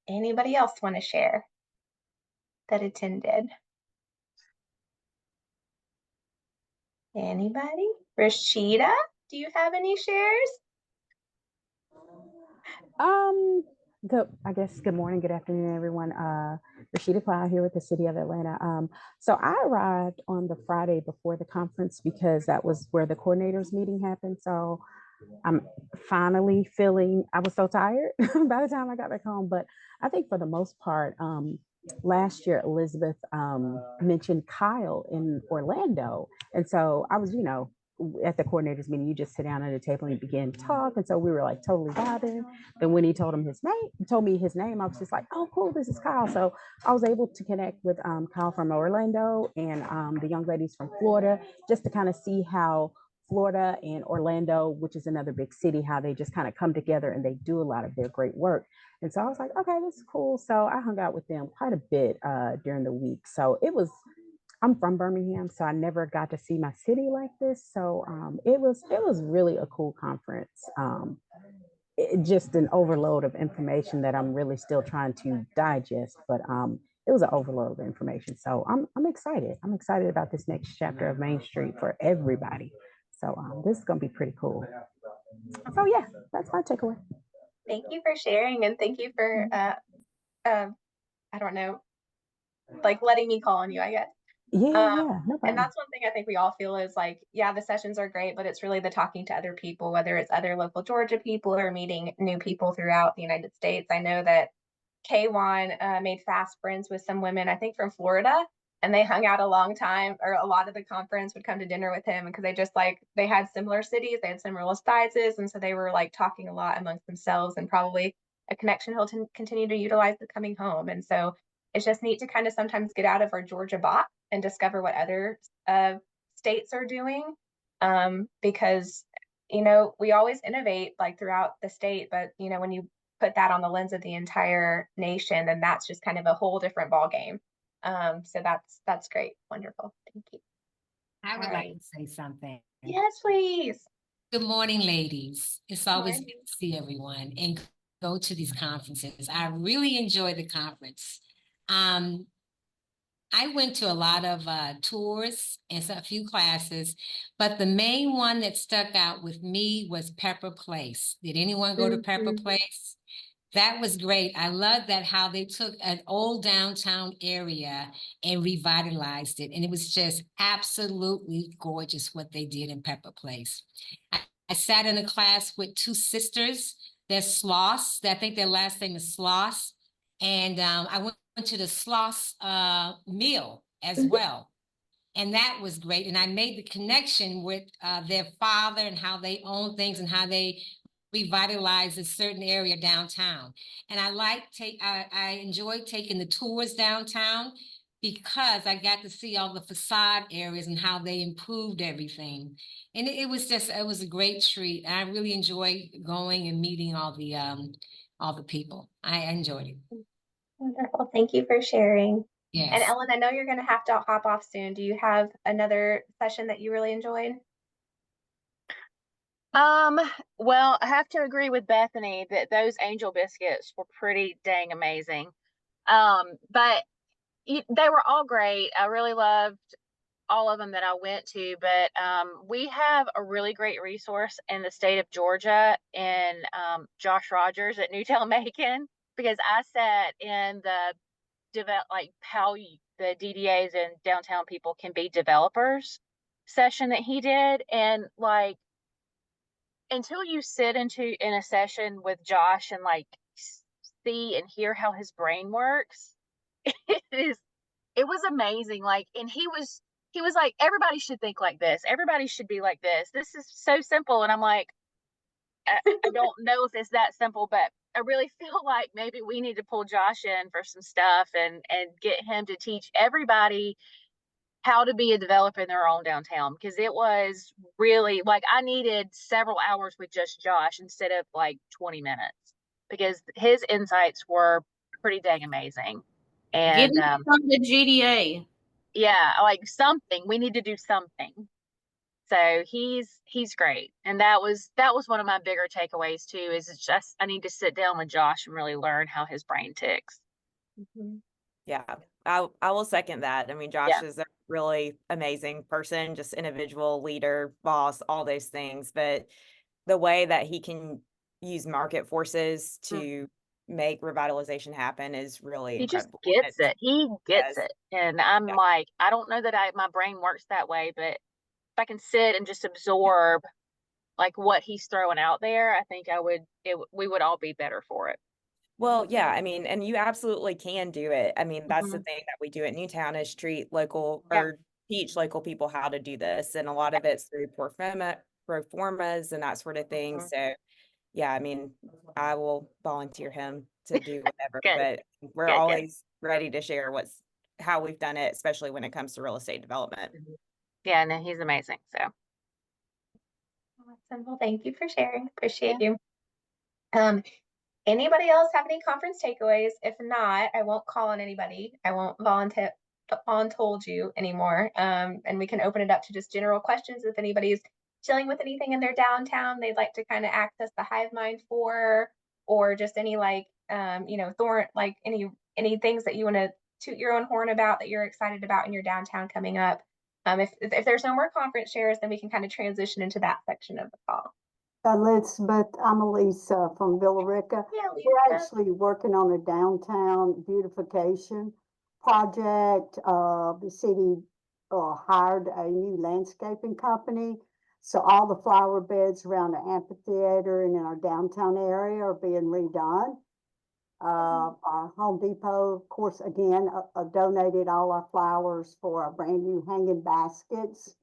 Anybody else want to share that attended? Anybody? Rashida, do you have any shares? Good morning, good afternoon, everyone. Rashida Cloud here with the City of Atlanta. So I arrived on the Friday before the conference because that was where the coordinators meeting happened. So I'm finally feeling, I was so tired by the time I got back home, but I think for the most part, last year, Elizabeth mentioned Kyle in Orlando. And so I was, at the coordinators meeting, you just sit down at a table and you begin to talk. And so we were like totally vibing. Then when he told me his name, I was just like, oh, cool, this is Kyle. So I was able to connect with Kyle from Orlando and the young ladies from Florida, just to kind of see how Florida and Orlando, which is another big city, how they just kind of come together and they do a lot of their great work. And so I was like, okay, this is cool. So I hung out with them quite a bit during the week. So I'm from Birmingham, so I never got to see my city like this. So it was really a cool conference. Just an overload of information that I'm really still trying to digest, but it was an overload of information. So I'm excited. I'm excited about this next chapter of Main Street for everybody. So this is gonna be pretty cool. So yeah, that's my takeaway. Thank you for sharing, and thank you for I don't know, like letting me call on you, I guess. Yeah, no And problem. that's one thing I think we all feel is like, yeah, the sessions are great, but it's really the talking to other people, whether it's other local Georgia people or meeting new people throughout the United States. I know that K1 made fast friends with some women, I think from Florida, and they hung out a long time, or a lot of the conference would come to dinner with him because they had similar cities, they had similar sizes, and so they were like talking a lot amongst themselves, and probably a connection he'll continue to utilize the coming home. And so it's just neat to kind of sometimes get out of our Georgia box and discover what other states are doing, because we always innovate like throughout the state, but when you put that on the lens of the entire nation, then that's just kind of a whole different ball game. So that's great. Wonderful. Thank you. I would All like right. to say something. Yes, please. Good morning, ladies. It's always Morning. good to see everyone and go to these conferences. I really enjoy the conference. I went to a lot of tours and a few classes, but the main one that stuck out with me was Pepper Place. Did anyone go to Pepper Place? That was great. I love that how they took an old downtown area and revitalized it. And it was just absolutely gorgeous what they did in Pepper Place. I sat in a class with two sisters. They're Sloss. I think their last name is Sloss. And I went to the Sloss meal as well. And that was great. And I made the connection with their father and how they own things and how they revitalize a certain area downtown. And I enjoyed taking the tours downtown because I got to see all the facade areas and how they improved everything. And it was a great treat. I really enjoyed going and meeting all the people. I enjoyed it. Wonderful. Thank you for sharing. Yes. And Ellen, I know you're going to have to hop off soon. Do you have another session that you really enjoyed? Well, I have to agree with Bethany that those angel biscuits were pretty dang amazing. But they were all great. I really loved all of them that I went to, but we have a really great resource in the state of Georgia in Josh Rogers at Newtown Macon, because I sat in the the DDAs and downtown people can be developers session that he did, and like until you sit in a session with Josh and like see and hear how his brain works, it was amazing. Like, and he was like, everybody should think like this. Everybody should be like this. This is so simple. And I'm like, I don't know if it's that simple, but I really feel like maybe we need to pull Josh in for some stuff and get him to teach everybody how to be a developer in their own downtown, because it was really like I needed several hours with just Josh instead of like 20 minutes, because his insights were pretty dang amazing. And Get him from the GDA. yeah, like something, we need to do something. So he's great. And that was one of my bigger takeaways too, is it's just I need to sit down with Josh and really learn how his brain ticks. Mm-hmm. Yeah, I will second that. I mean, Josh is a really amazing person, just individual, leader, boss, all those things. But the way that he can use market forces to make revitalization happen is really He just incredible. gets it. He gets Yes. it. And I'm Yeah. like, I don't know that my brain works that way, but if I can sit and just absorb like what he's throwing out there, I think we would all be better for it. Well, yeah, I mean, and you absolutely can do it. I mean, that's the Mhm. thing that we do at Newtown is treat local Yeah. or teach local people how to do this. And a lot of it's through proformas and that sort of thing. Mhm. So yeah, I mean, I will volunteer him to do whatever, Good. but we're Good, good. always ready to share how we've done it, especially when it comes to real estate development. Yeah, no, he's amazing. So Awesome. Well, thank you for sharing. Appreciate you. Anybody else have any conference takeaways? If not, I won't call on anybody. I won't told you anymore. And we can open it up to just general questions if anybody's dealing with anything in their downtown they'd like to kind of access the hive mind for, or just any like any things that you want to toot your own horn about that you're excited about in your downtown coming up. If there's no more conference shares, then we can kind of transition into that section of the call. Elizabeth, I'm Elisa from Villa Rica. Yeah, We're actually working on a downtown beautification project. The city hired a new landscaping company. So all the flower beds around the amphitheater and in our downtown area are being redone. Our Home Depot, of course, again, donated all our flowers for our brand new hanging baskets.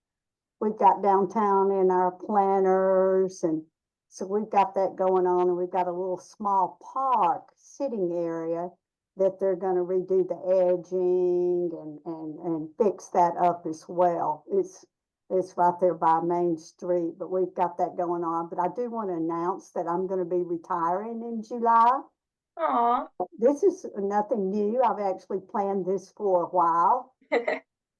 We've got downtown in our planners, and so we've got that going on, and we've got a little small park sitting area that they're going to redo the edging and fix that up as well. It's right there by Main Street, but we've got that going on. But I do want to announce that I'm going to be retiring in July. Aw. This is nothing new. I've actually planned this for a while.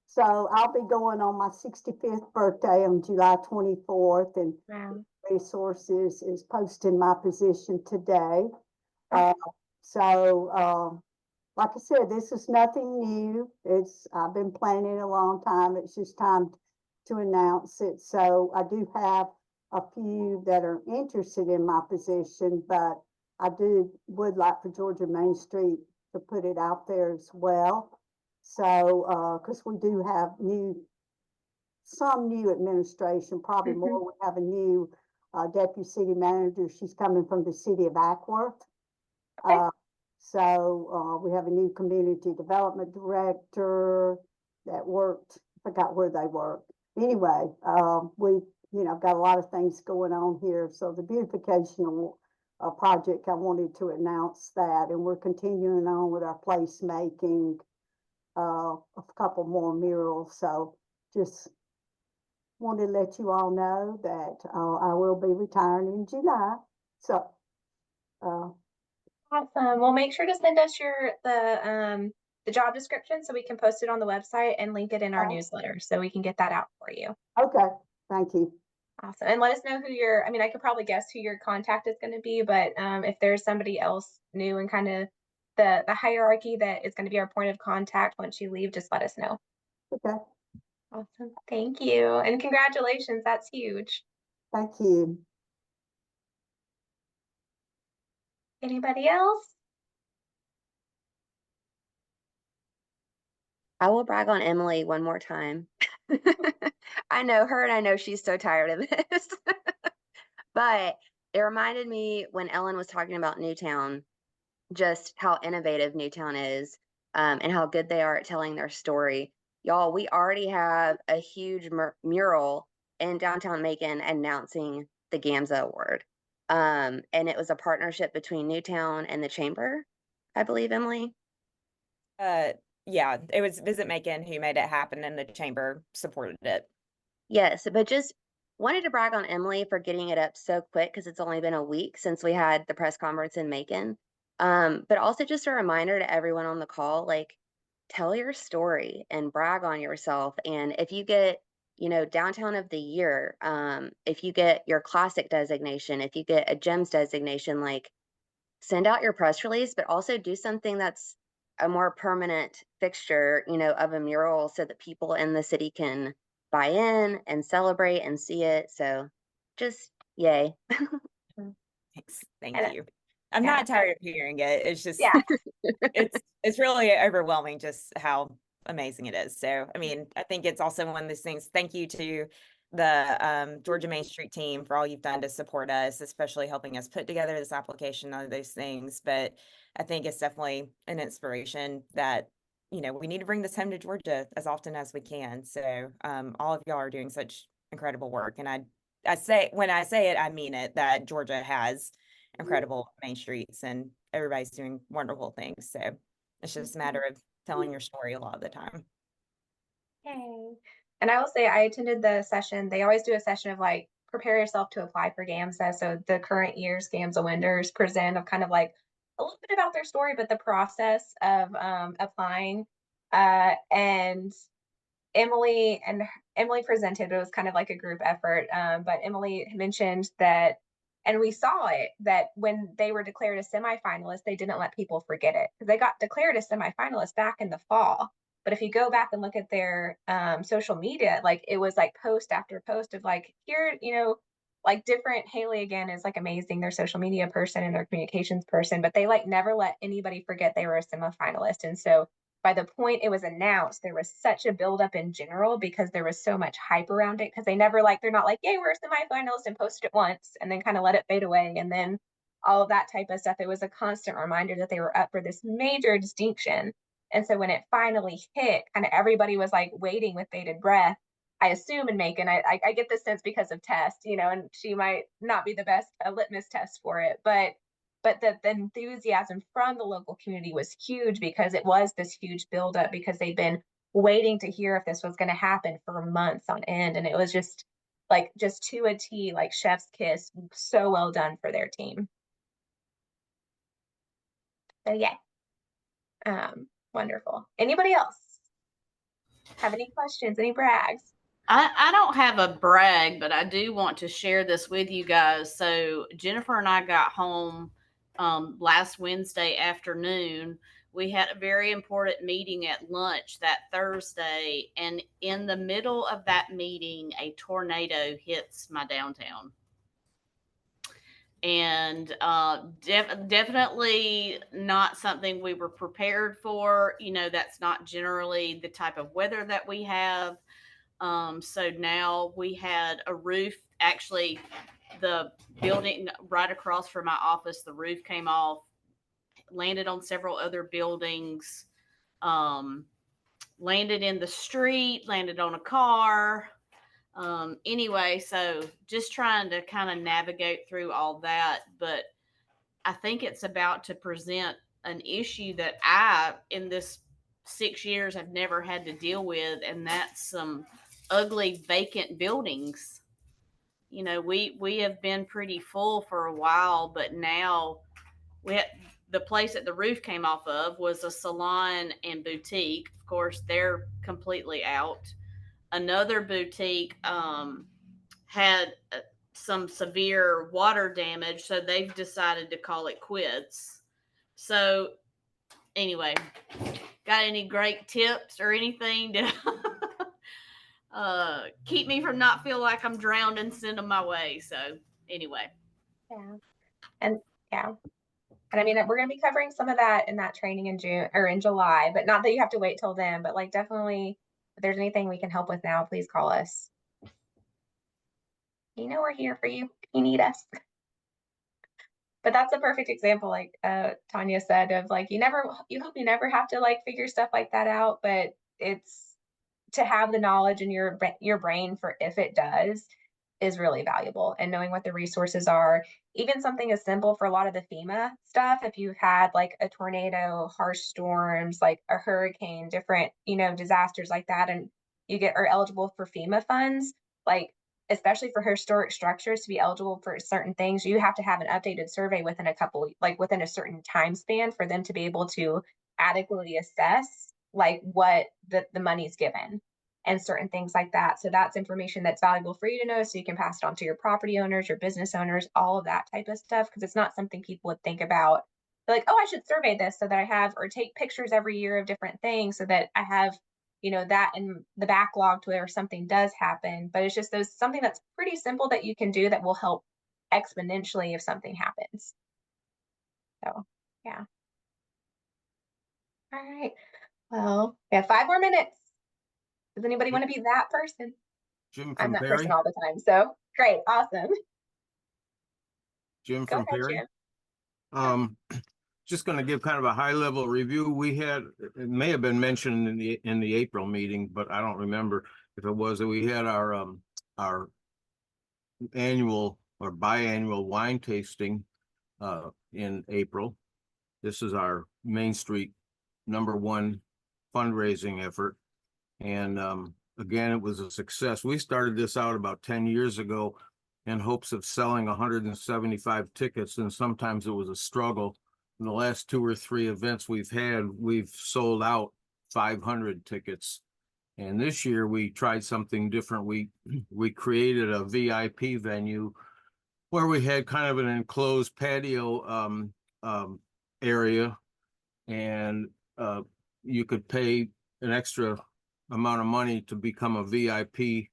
So I'll be going on my 65th birthday on July 24th, and Wow. Resources is posting my position today. Like I said, this is nothing new. I've been planning a long time. It's just time to announce it. So I do have a few that are interested in my position, but I would like for Georgia Main Street to put it out there as well. So, because we do have some new administration, probably more. We have a new deputy city manager. She's coming from the city of Ackworth. Okay. We have a new community development director that worked, I forgot where they worked. Anyway, we, got a lot of things going on here. So the beautification project, I wanted to announce that, and we're continuing on with our placemaking, a couple more murals. So just wanted to let you all know that I will be retiring in July. So, Awesome. Well, make sure to send us the job description so we can post it on the website and link it in our newsletter so we can get that out for you. Okay. Thank you. Awesome. And let us know I could probably guess who your contact is going to be, but if there's somebody else new and kind of the hierarchy that is going to be our point of contact once you leave, just let us know. Okay. Awesome. Thank you. And congratulations. That's huge. Thank you. Anybody else? I will brag on Emily one more time. I know her, and I know she's so tired of this. But it reminded me when Ellen was talking about Newtown, just how innovative Newtown is, and how good they are at telling their story. Y'all, we already have a huge mural in downtown Macon announcing the Gamza Award. And it was a partnership between Newtown and the Chamber, I believe, Emily. Yeah, it was Visit Macon who made it happen, and the chamber supported it. Yes, but just wanted to brag on Emily for getting it up so quick because it's only been a week since we had the press conference in Macon. But also just a reminder to everyone on the call, like, tell your story and brag on yourself. And if you get, Downtown of the Year, if you get your classic designation, if you get a GEMS designation, like, send out your press release, but also do something that's a more permanent fixture, of a mural so that people in the city can buy in and celebrate and see it. So just yay. Thanks. Thank you. I'm Yeah. not tired of hearing it. It's just, Yeah. it's really overwhelming just how amazing it is. So, I mean, I think it's also one of those things. Thank you to the Georgia Main Street team for all you've done to support us, especially helping us put together this application, all of those things. But I think it's definitely an inspiration that, you know, we need to bring this home to Georgia as often as we can. So, all of y'all are doing such incredible work. And I say, when I say it, I mean it, that Georgia has incredible main streets and everybody's doing wonderful things. So it's just a matter of telling your story a lot of the time. Yay. And I will say I attended the session. They always do a session of like prepare yourself to apply for GAMSA. So the current year's GAMSA winners present of kind of like a little bit about their story, but the process of applying. And Emily presented, but it was kind of like a group effort. But Emily mentioned that, and we saw it, that when they were declared a semifinalist, they didn't let people forget it because they got declared a semifinalist back in the fall. But if you go back and look at their social media, like it was like post after post of like, here, you know, like different. Haley again is like amazing, their social media person and their communications person, but they like never let anybody forget they were a semifinalist. And so by the point it was announced, there was such a buildup in general because there was so much hype around it. Because they never like, they're not like, yay, we're a semifinalist and posted it once and then kind of let it fade away. And then all of that type of stuff. It was a constant reminder that they were up for this major distinction. And so when it finally hit, kind of everybody was like waiting with bated breath. I assume in Macon, I get this sense because of Test, you know, and she might not be the best litmus test for it, but the enthusiasm from the local community was huge because it was this huge buildup because they'd been waiting to hear if this was going to happen for months on end. And it was just like, just to a T, like chef's kiss, so well done for their team. So yeah, wonderful. Anybody else have any questions, any brags? I don't have a brag, but I do want to share this with you guys. So Jennifer and I got home last Wednesday afternoon. We had a very important meeting at lunch that Thursday, and in the middle of that meeting, a tornado hits my downtown. And definitely not something we were prepared for. You know, that's not generally the type of weather that we have. So now we had a roof, actually, the building right across from my office, the roof came off, landed on several other buildings, landed in the street, landed on a car. Anyway, so just trying to kind of navigate through all that. But I think it's about to present an issue that I, in this 6 years, have never had to deal with, and that's some ugly vacant buildings. You know, we have been pretty full for a while, but now we had, the place that the roof came off of was a salon and boutique. Of course, they're completely out. Another boutique had some severe water damage, so they've decided to call it quits. So, anyway, got any great tips or anything to keep me from not feel like I'm drowned and send them my way? So, anyway. Yeah. And yeah. And I mean, we're going to be covering some of that in that training in June or in July, but not that you have to wait till then, but like definitely if there's anything we can help with now, please call us. You know, we're here for you if you need us. But that's a perfect example, like Tanya said, of like, you hope you never have to like figure stuff like that out, but it's to have the knowledge in your brain for if it does is really valuable. And knowing what the resources are, even something as simple for a lot of the FEMA stuff, if you've had like a tornado, harsh storms, like a hurricane, different, you know, disasters like that, and you are eligible for FEMA funds, like especially for historic structures to be eligible for certain things, you have to have an updated survey within within a certain time span for them to be able to adequately assess like what the money's given and certain things like that. So that's information that's valuable for you to know so you can pass it on to your property owners, your business owners, all of that type of stuff, because it's not something people would think about. They're like, oh, I should survey this so that I have, or take pictures every year of different things so that I have, you know, that in the backlog to where something does happen. But it's just something that's pretty simple that you can do that will help exponentially if something happens. So, yeah. All right. Well, we have 5 more minutes. Does anybody want to be that person? Jim I'm from that person Perry. all the time. So great. Awesome. Jim Go from ahead, Perry. Jim. Just going to give kind of a high level review. We had, it may have been mentioned in the April meeting, but I don't remember if it was, that we had our annual or biannual wine tasting in April. This is our Main Street #1 fundraising effort. And again, it was a success. We started this out about 10 years ago in hopes of selling 175 tickets, and sometimes it was a struggle. In the last 2 or 3 events we've had, we've sold out 500 tickets. And this year we tried something different. We created a VIP venue where we had kind of an enclosed patio area, and you could pay an extra amount of money to become a VIP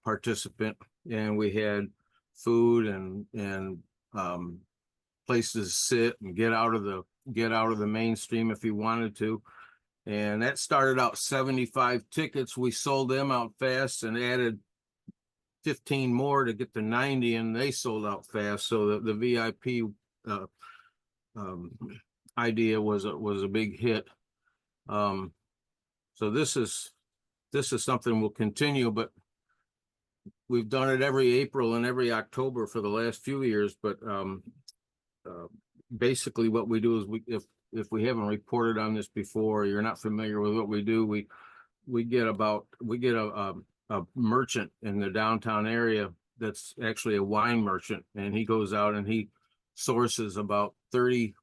participant. And we had food and places to sit and get out of the mainstream if you wanted to. And that started out 75 tickets. We sold them out fast and added 15 more to get to 90, and they sold out fast. So the VIP idea was a big hit. So this is something we'll continue, but we've done it every April and every October for the last few years. But basically what we do is if we haven't reported on this before, or you're not familiar with what we do, we get a merchant in the downtown area that's actually a wine merchant, and he goes out and he sources about 30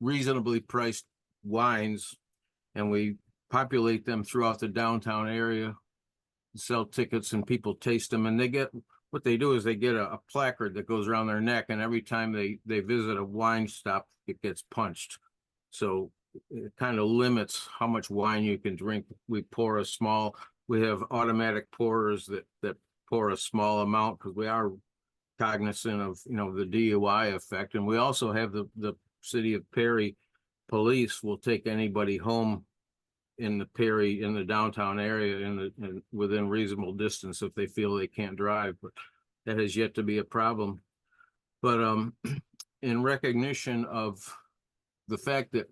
reasonably priced wines, and we populate them throughout the downtown area, sell tickets, and people taste them. And what they do is they get a placard that goes around their neck, and every time they visit a wine stop, it gets punched. So it kind of limits how much wine you can drink. We have automatic pourers that pour a small amount, because we are cognizant of the DUI effect. And we also have the city of Perry police will take anybody home in the downtown area and within reasonable distance if they feel they can't drive. But that has yet to be a problem. But in recognition of the fact that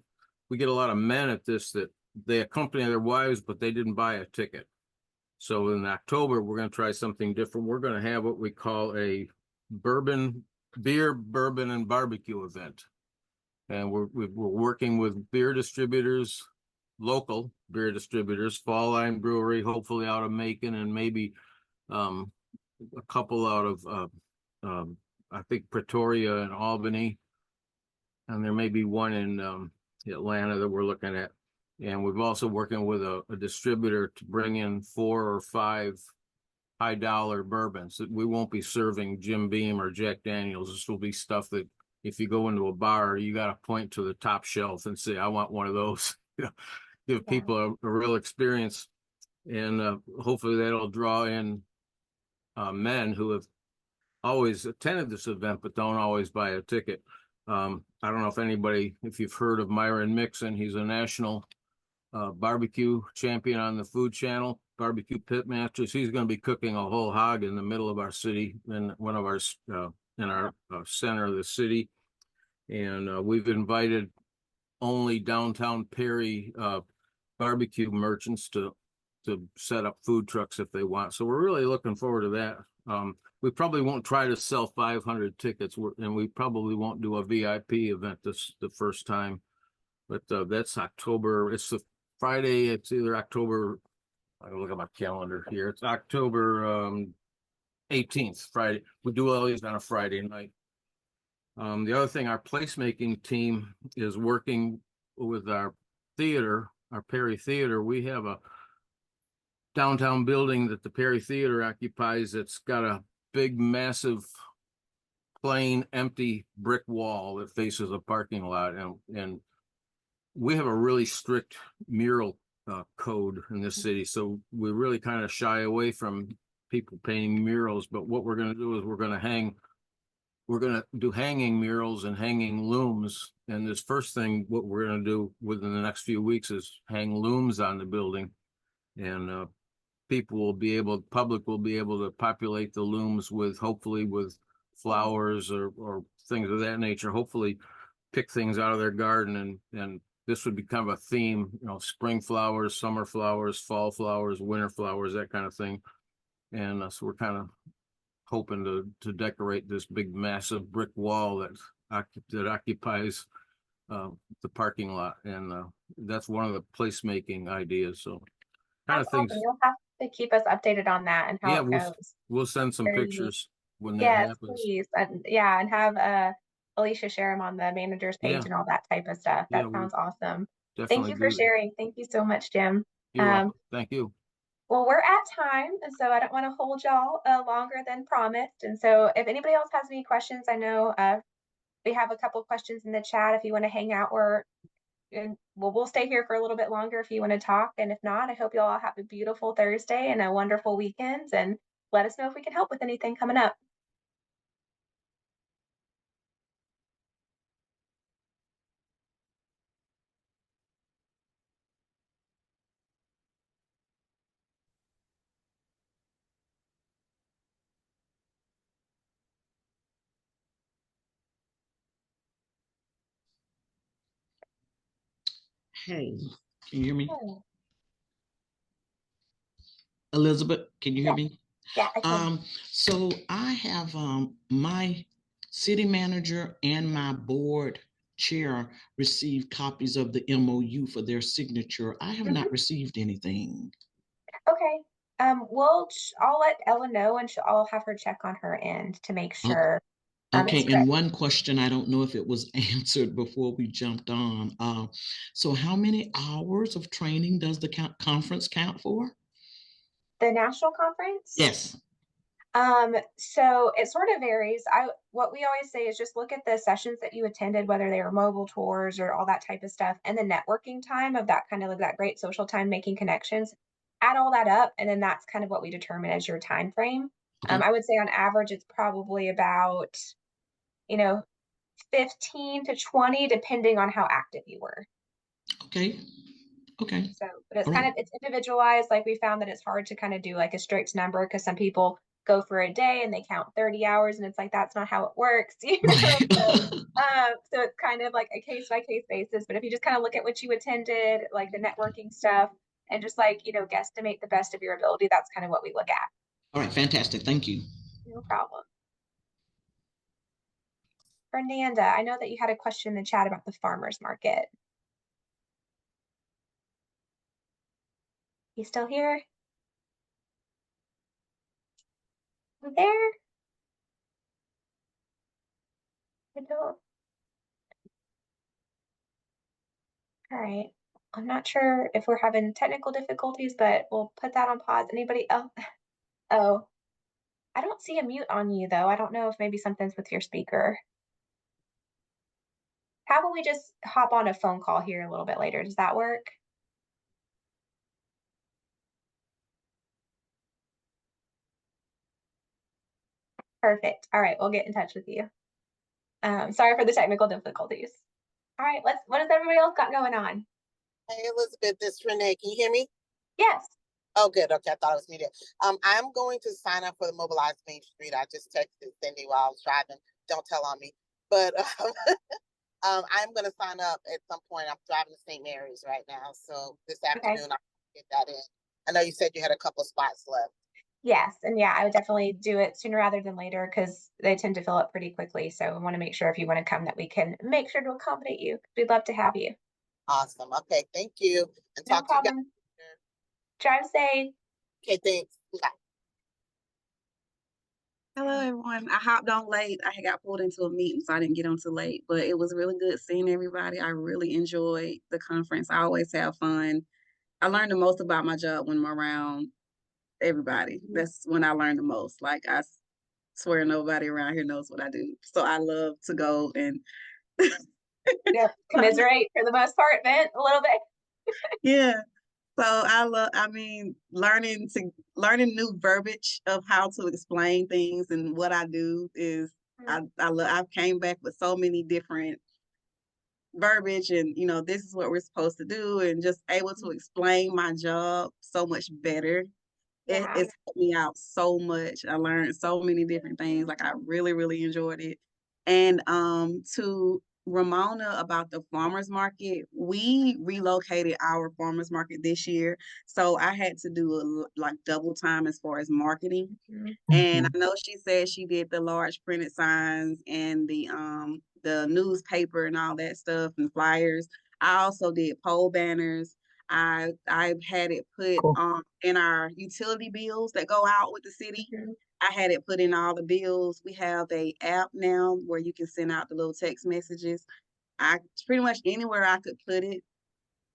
we get a lot of men at this, that they accompany their wives, but they didn't buy a ticket. So in October, we're going to try something different. We're going to have what we call a beer, bourbon, and barbecue event. And we're working with beer distributors, local beer distributors, Fall Line Brewery, hopefully out of Macon, and maybe a couple out of I think Pretoria and Albany, and there may be one in Atlanta that we're looking at. And we're also working with a distributor to bring in 4 or 5 high dollar bourbons. We won't be serving Jim Beam or Jack Daniels. This will be stuff that if you go into a bar, you got to point to the top shelf and say, I want one of those. Give people a real experience. And hopefully that'll draw in men who have always attended this event but don't always buy a ticket. I don't know if you've heard of Myron Mixon. He's a national barbecue champion on the Food Channel, barbecue pit masters. He's going to be cooking a whole hog in the middle of our city, in one of our center of the city. And we've invited only downtown Perry barbecue merchants to set up food trucks if they want. So we're really looking forward to that. We probably won't try to sell 500 tickets, and we probably won't do a VIP event the first time. But that's October. It's the Friday. It's either October. I look at my calendar here. It's October 18th, Friday. We do all these on a Friday night. The other thing, our placemaking team is working with our theater, our Perry Theater. We have a downtown building that the Perry Theater occupies. It's got a big, massive, plain, empty brick wall that faces a parking lot, and we have a really strict mural code in this city, so we really kind of shy away from people painting murals. But what we're going to do is we're going to hang we're gonna do hanging murals and hanging looms. And this first thing, what we're gonna do within the next few weeks is hang looms on the building. And public will be able to populate the looms with, hopefully with flowers or things of that nature, hopefully pick things out of their garden, and this would become a theme, spring flowers, summer flowers, fall flowers, winter flowers, that kind of thing. And so we're kind of hoping to decorate this big massive brick wall that occupies the parking lot, and that's one of the placemaking ideas. So kind That's of things. awesome. You'll have to keep us updated on that and how Yeah, it goes. we'll send some Very neat. pictures when that Yes, happens. please. And yeah, and have Alicia share them on the manager's page Yeah. and all that type of stuff. Yeah, That we'll sounds awesome. Thank definitely you for do that. sharing. Thank you so much, Jim. You're welcome. Thank you. Well, we're at time, and so I don't want to hold y'all longer than promised. And so if anybody else has any questions, I know we have a couple of questions in the chat if you want to hang out, and we'll stay here for a little bit longer if you want to talk. And if not, I hope you all have a beautiful Thursday and a wonderful weekend, and let us know if we can help with anything coming up. Hey, can you hear me? Oh. Elizabeth, can you hear Yeah. me? Yeah, I can. So I have my city manager and my board chair received copies of the MOU for their signature. I have not received anything. Okay. I'll let Ella know, and I'll have her check on her end to make sure. Okay, It's and correct. one question, I don't know if it was answered before we jumped on. So how many hours of training does the conference count for? The national conference? Yes. So it sort of varies. What we always say is just look at the sessions that you attended, whether they were mobile tours or all that type of stuff, and the networking time of that kind of like that great social time, making connections. Add all that up, and then that's kind of what we determine as your time frame. Okay. I would say on average, it's probably about, 15 to 20, depending on how active you were. Okay. Okay. So, but it's All kind right. of, it's individualized. Like we found that it's hard to kind of do like a strict number because some people go for a day and they count 30 hours and it's like, that's not how it works, Right. So it's kind of like a case by case basis. But if you just kind of look at what you attended, like the networking stuff, and just like, guesstimate the best of your ability, that's kind of what we look at. All right, fantastic. Thank you. No problem. Fernanda, I know that you had a question in the chat about the farmers market. You still here? You there? I don't. All right. I'm not sure if we're having technical difficulties, but we'll put that on pause. Anybody else? Oh, I don't see a mute on you though. I don't know if maybe something's with your speaker. How about we just hop on a phone call here a little bit later? Does that work? Perfect. All right, we'll get in touch with you. Sorry for the technical difficulties. All right, what has everybody else got going on? Hey, Elizabeth, this is Renee. Can you hear me? Yes. Oh, good. Okay, I thought I was muted. I'm going to sign up for the Mobilize Main Street. I just texted Cindy while I was driving. Don't tell on me. But I'm going to sign up at some point. I'm driving to St. Mary's right now. So this afternoon, I'll get that in. I know you said you had a couple of spots left. Yes, and yeah, I would definitely do it sooner rather than later because they tend to fill up pretty quickly. So I want to make sure if you want to come that we can make sure to accommodate you. We'd love to have you. Awesome. Okay, thank you. And No talk to you guys problem. Drive safe. Okay, thanks. Bye. Hello, everyone. I hopped on late. I had got pulled into a meeting, so I didn't get on too late, but it was really good seeing everybody. I really enjoyed the conference. I always have fun. I learned the most about my job when I'm around everybody. That's when I learn the most. Like, I swear nobody around here knows what I do. So I love to go and Yeah, commiserate for the most part, vent a little bit. yeah. So learning new verbiage of how to explain things and what I do is I've came back with so many different verbiage and, this is what we're supposed to do, and just able to explain my job so much better. It's helped me out so much. I learned so many different things. Like, I really, really enjoyed it. And to Ramona about the farmers market, we relocated our farmers market this year. So I had to do like double time as far as marketing. And I know she said she did the large printed signs and the newspaper and all that stuff and flyers. I also did pole banners. I've had it put in our utility bills that go out with the city. I had it put in all the bills. We have a app now where you can send out the little text messages. I pretty much anywhere I could put it,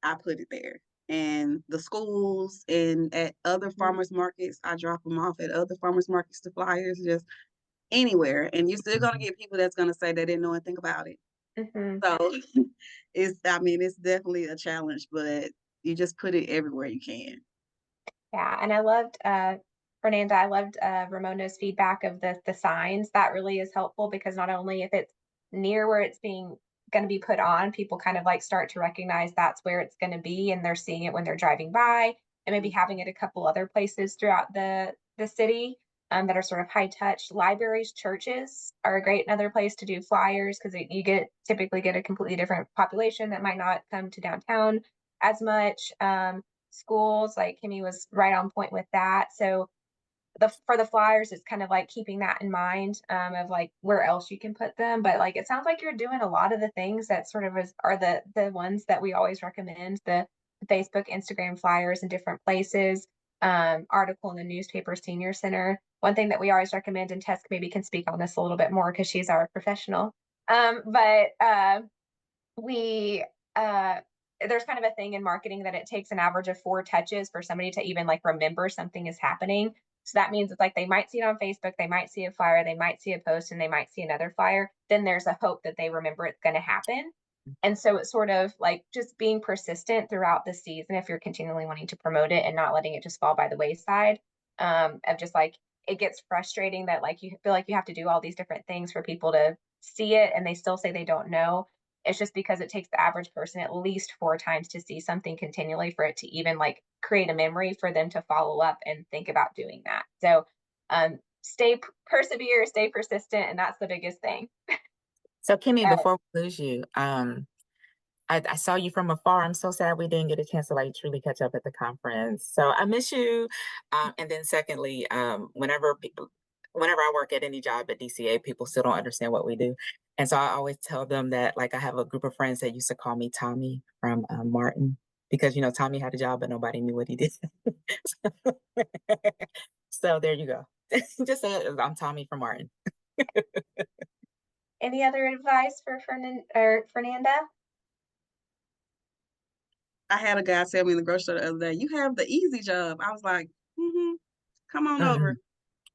I put it there. And the schools and at other farmers markets, I drop them off at other farmers markets, the flyers, just anywhere. And you're still gonna get people that's gonna say they didn't know anything about it. So it's definitely a challenge, but you just put it everywhere you can. Yeah, and I loved Fernanda, I loved Ramona's feedback of the signs. That really is helpful because not only if it's near where it's being going to be put on, people kind of like start to recognize that's where it's going to be, and they're seeing it when they're driving by, and maybe having it a couple other places throughout the city that are sort of high touch. Libraries, churches are a great another place to do flyers because you typically get a completely different population that might not come to downtown as much. Schools, like Kimmy was right on point with that. So for the flyers, it's kind of like keeping that in mind of like where else you can put them. But like it sounds like you're doing a lot of the things that sort of are the ones that we always recommend: the Facebook, Instagram flyers in different places, article in the newspaper, senior center. One thing that we always recommend, and Tess maybe can speak on this a little bit more because she's our professional. We there's kind of a thing in marketing that it takes an average of 4 touches for somebody to even like remember something is happening. So that means it's like they might see it on Facebook, they might see a flyer, they might see a post, and they might see another flyer. Then there's a hope that they remember it's going to happen. And so it's sort of like just being persistent throughout the season if you're continually wanting to promote it and not letting it just fall by the wayside. Of just like it gets frustrating that like you feel like you have to do all these different things for people to see it and they still say they don't know. It's just because it takes the average person at least 4 times to see something continually for it to even like create a memory for them to follow up and think about doing that. So persevere, stay persistent, and that's the biggest thing. So Kimmy, before we lose you, I saw you from afar. I'm so sad we didn't get a chance to like truly catch up at the conference. So I miss you. And then secondly, whenever I work at any job at DCA, people still don't understand what we do. And so I always tell them that like I have a group of friends that used to call me Tommy from Martin because, Tommy had a job, but nobody knew what he did. So there you go. Just say I'm Tommy from Martin. Any other advice for Fernanda? I had a guy tell me in the grocery store the other day, "You have the easy job." I was like, come on over.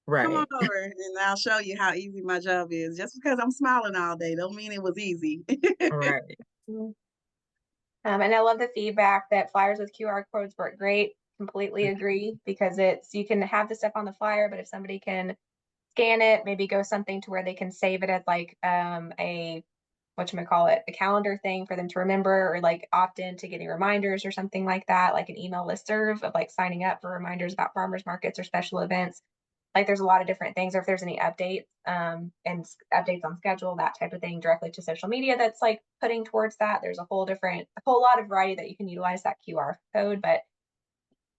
Right. Come on over and I'll show you how easy my job is. Just because I'm smiling all day don't mean it was easy. Right. And I love the feedback that flyers with QR codes work great. Completely agree because you can have the stuff on the flyer, but if somebody can scan it, maybe go something to where they can save it as like a calendar thing for them to remember, or like opt in to getting reminders or something like that, like an email listserv of like signing up for reminders about farmers markets or special events. Like there's a lot of different things, or if there's any updates and updates on schedule, that type of thing directly to social media that's like putting towards that. There's a whole lot of variety that you can utilize that QR code, but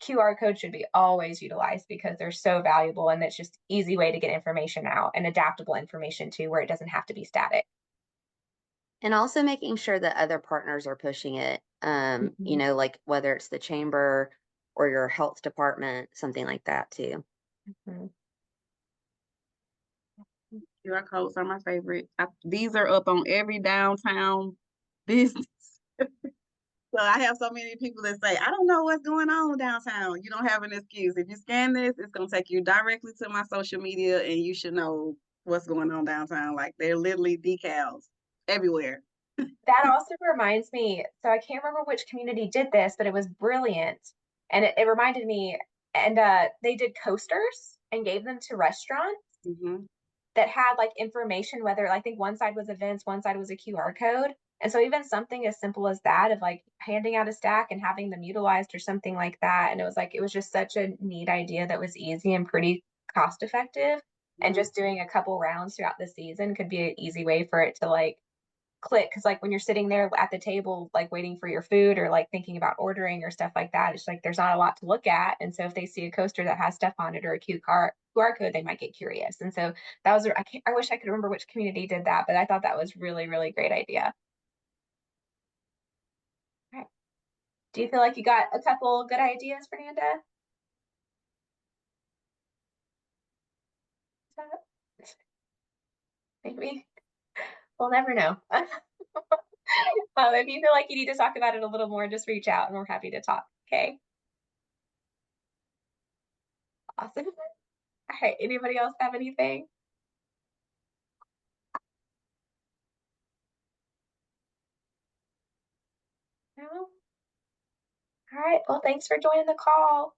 QR code should be always utilized because they're so valuable and it's just easy way to get information out and adaptable information too, where it doesn't have to be static. And also making sure that other partners are pushing it, like whether it's the chamber or your health department, something like that too. QR codes are my favorite. These are up on every downtown business. So I have so many people that say, "I don't know what's going on downtown." You don't have an excuse. If you scan this, it's going to take you directly to my social media and you should know what's going on downtown. Like they're literally decals everywhere. That also reminds me, so I can't remember which community did this, but it was brilliant. And it reminded me, and they did coasters and gave them to restaurants. that had like information, whether I think one side was events, one side was a QR code. And so even something as simple as that of like handing out a stack and having them utilized or something like that. And it was just such a neat idea that was easy and pretty cost effective. And just doing a couple rounds throughout the season could be an easy way for it to like click. Cause like when you're sitting there at the table, like waiting for your food or like thinking about ordering or stuff like that, it's like there's not a lot to look at. And so if they see a coaster that has stuff on it or a QR code, they might get curious. And so that was, I wish I could remember which community did that, but I thought that was really, really great idea. All right. Do you feel like you got a couple good ideas, Fernanda? Maybe. We'll never know. If you feel like you need to talk about it a little more, just reach out and we're happy to talk. Okay. Awesome. All right. Anybody else have anything? No? All right. Well, thanks for joining the call.